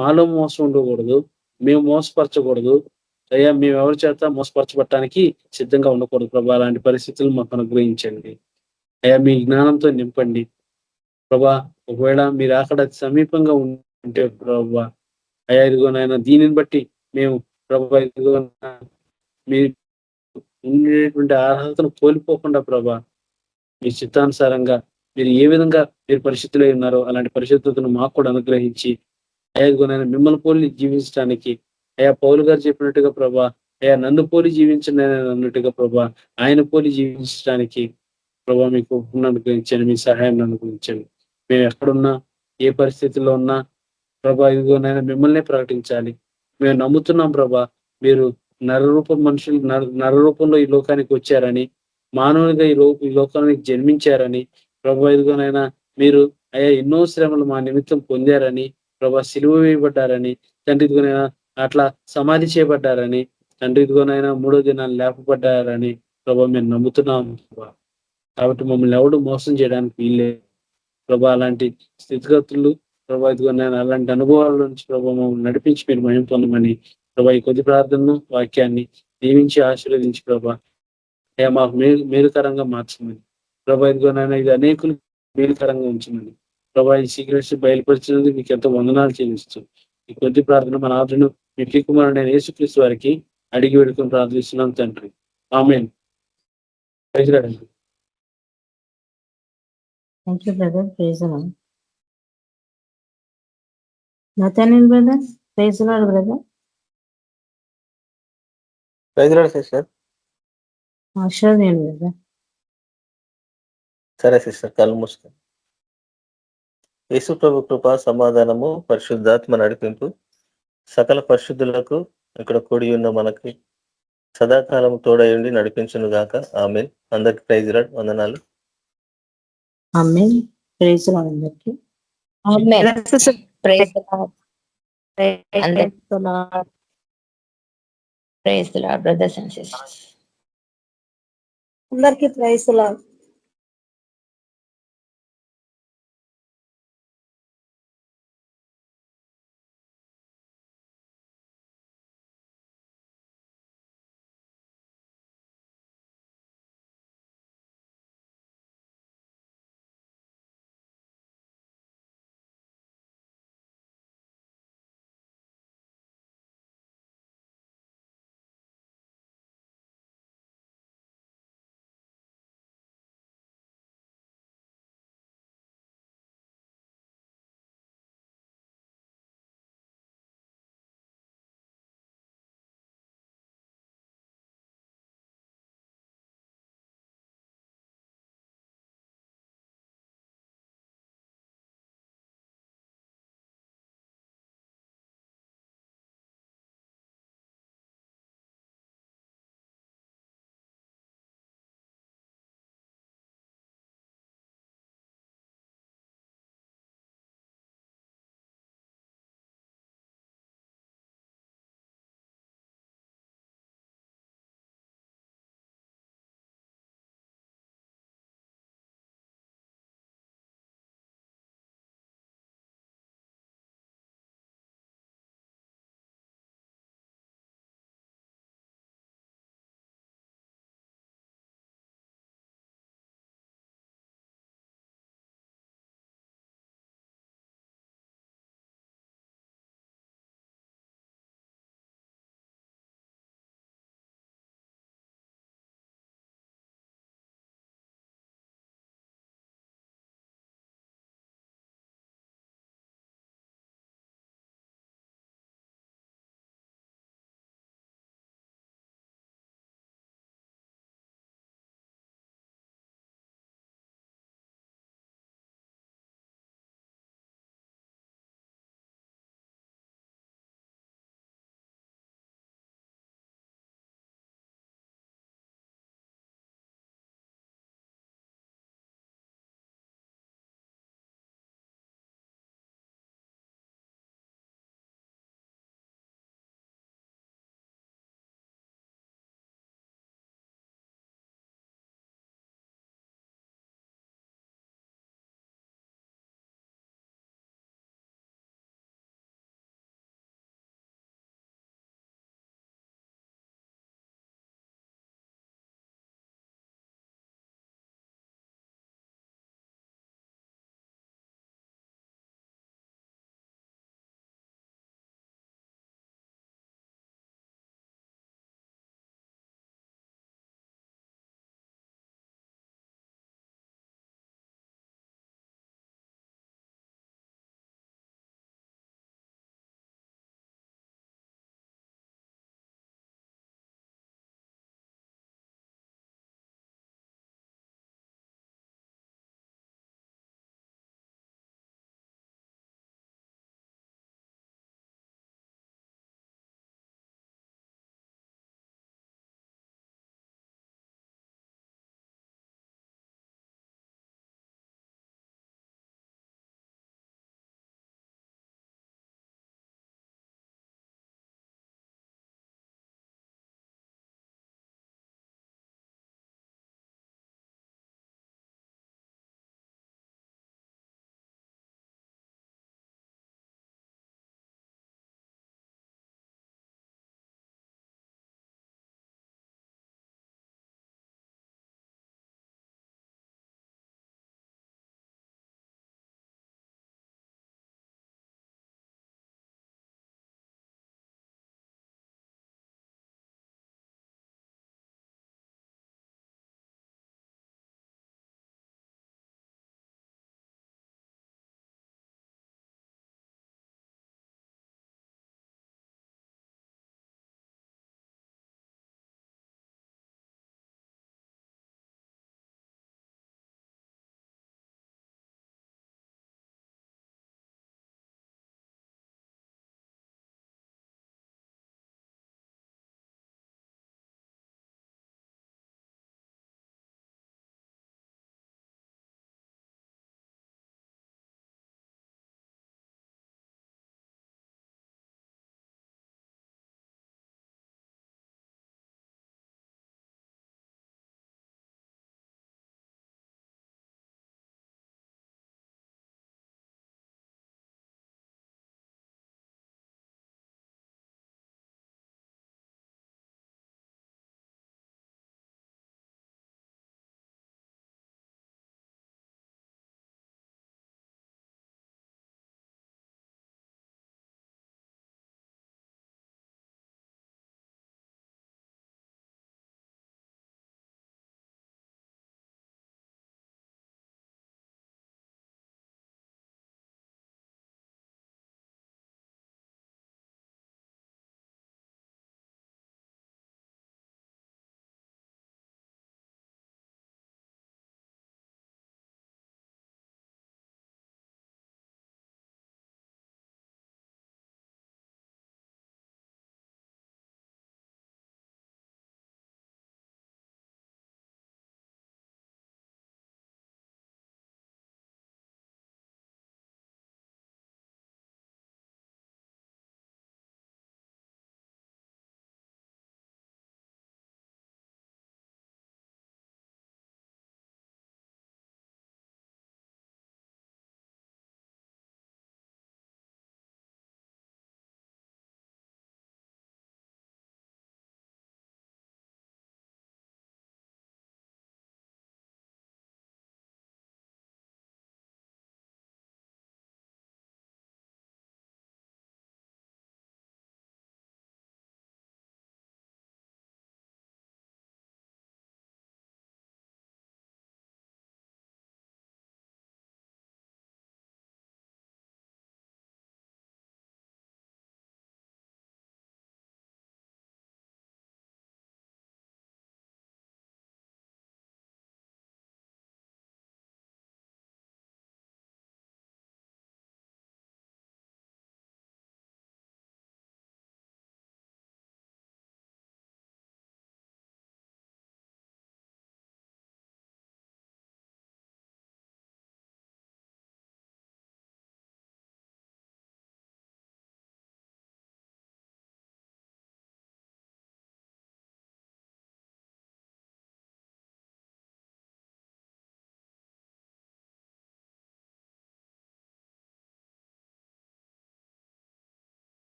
మాలో మోసం ఉండకూడదు, మేము మోసపరచకూడదు అయ్యా, మేము ఎవరి చేత మోసపరచబడటానికి సిద్ధంగా ఉండకూడదు ప్రభా. అలాంటి పరిస్థితులు మాకు అనుగ్రహించండి అయ్యా, మీ జ్ఞానంతో నింపండి ప్రభా. ఒకవేళ మీరు అక్కడ సమీపంగా ఉంటే ప్రభా, అయ్యా ఇదిగో నాయన, దీనిని బట్టి మేము ప్రభా ఇదిగో మీరు ఉండేటువంటి అర్హతను కోల్పోకుండా ప్రభా, మీ చిత్తానుసారంగా మీరు ఏ విధంగా మీరు పరిశుద్ధులై ఉన్నారో అలాంటి పరిశుద్ధతను మాకు కూడా అనుగ్రహించి అయ్యా ఇదిగో నాయన, మిమ్మల్ని పోలి జీవించడానికి అయ్యా పౌలు గారు చెప్పినట్టుగా ప్రభా, అయ్యా నన్ను పోలి జీవించండి అన్నట్టుగా ప్రభా, ఆయన పోలి జీవించడానికి ప్రభా మీకు అనుగ్రహించండి, మీ సహాయం అనుగ్రహించండి. మేము ఎక్కడున్నా, ఏ పరిస్థితుల్లో ఉన్నా ప్రభా ఇదిగో నాయన మిమ్మల్నే ప్రకటించాలి. మేము నమ్ముతున్నాం ప్రభా, మీరు నర రూపంలో ఈ లోకానికి వచ్చారని, మానవునిగా ఈ లోకానికి జన్మించారని ప్రభా ఇదిగోనైనా, మీరు అయ్యా ఎన్నో శ్రమలు మా నిమిత్తం పొందారని ప్రభా, సిలువ వేయబడ్డారని తండ్రి, ఇదిగోనైనా అట్లా సమాధి చేయబడ్డారని తండ్రి, ఇదిగోనైనా 3వ దినాలు లేపబడ్డారని ప్రభా మేము నమ్ముతున్నాం ప్రభా. కాబట్టి మమ్మల్ని ఎవడు మోసం చేయడానికి వీళ్ళే ప్రభా. అలాంటి స్థితిగతులు ప్రభా ఇదిగోనైనా అలాంటి అనుభవాల నుంచి ప్రభా మమ్మల్ని నడిపించి మీరు మహిమ పొందమని ప్రభా ఈ కొద్ది ప్రార్థనను వాక్యాన్ని దీవించి ఆశీర్వదించి ప్రభా అయ్యా మాకు మేలుకరంగా మార్చమని ప్రభా ఇదిగోనైనా ఇది అనేకులు మేలుకరంగా ఉంచమని ప్రభా ఈ సీక్రెట్స్ బయలుపరిచినందుకు మీకు ఎంతో వందనాలు చెల్లిస్తూ ఈ కొద్ది ప్రార్థన మన ఆదరణ మీ ప్రియకుమారుడైన యేసుక్రీస్తు వారికి అడిగి వేడుకొని ప్రార్థిస్తున్నాం తండ్రి. Amen. Thank you brother. Praise Lord. Nathaniel brother, praise Lord brother. Praise Lord sister. ఆశీర్వదించండి బ్రదర్. సరే సిస్టర్, కళ్ళు మూసుకో. యేసు ప్రభు కృప, సమాధానము, పరిశుద్ధాత్మ నడిపింపు సకల పరిశుద్ధులకు ఇక్కడ కూడి ఉన్న మనకి సదాకాలం తోడయుండి నడిపించును గాక. ఆమేన్. అందరికి ప్రైజ్ లార్డ్, వందనాలు. ఆమేన్. ప్రైజ్ లార్డ్ అందరికి. Amen. Praise Lord. Praise the Lord brothers and sisters. అందరికీ ప్రైజ్ లార్డ్.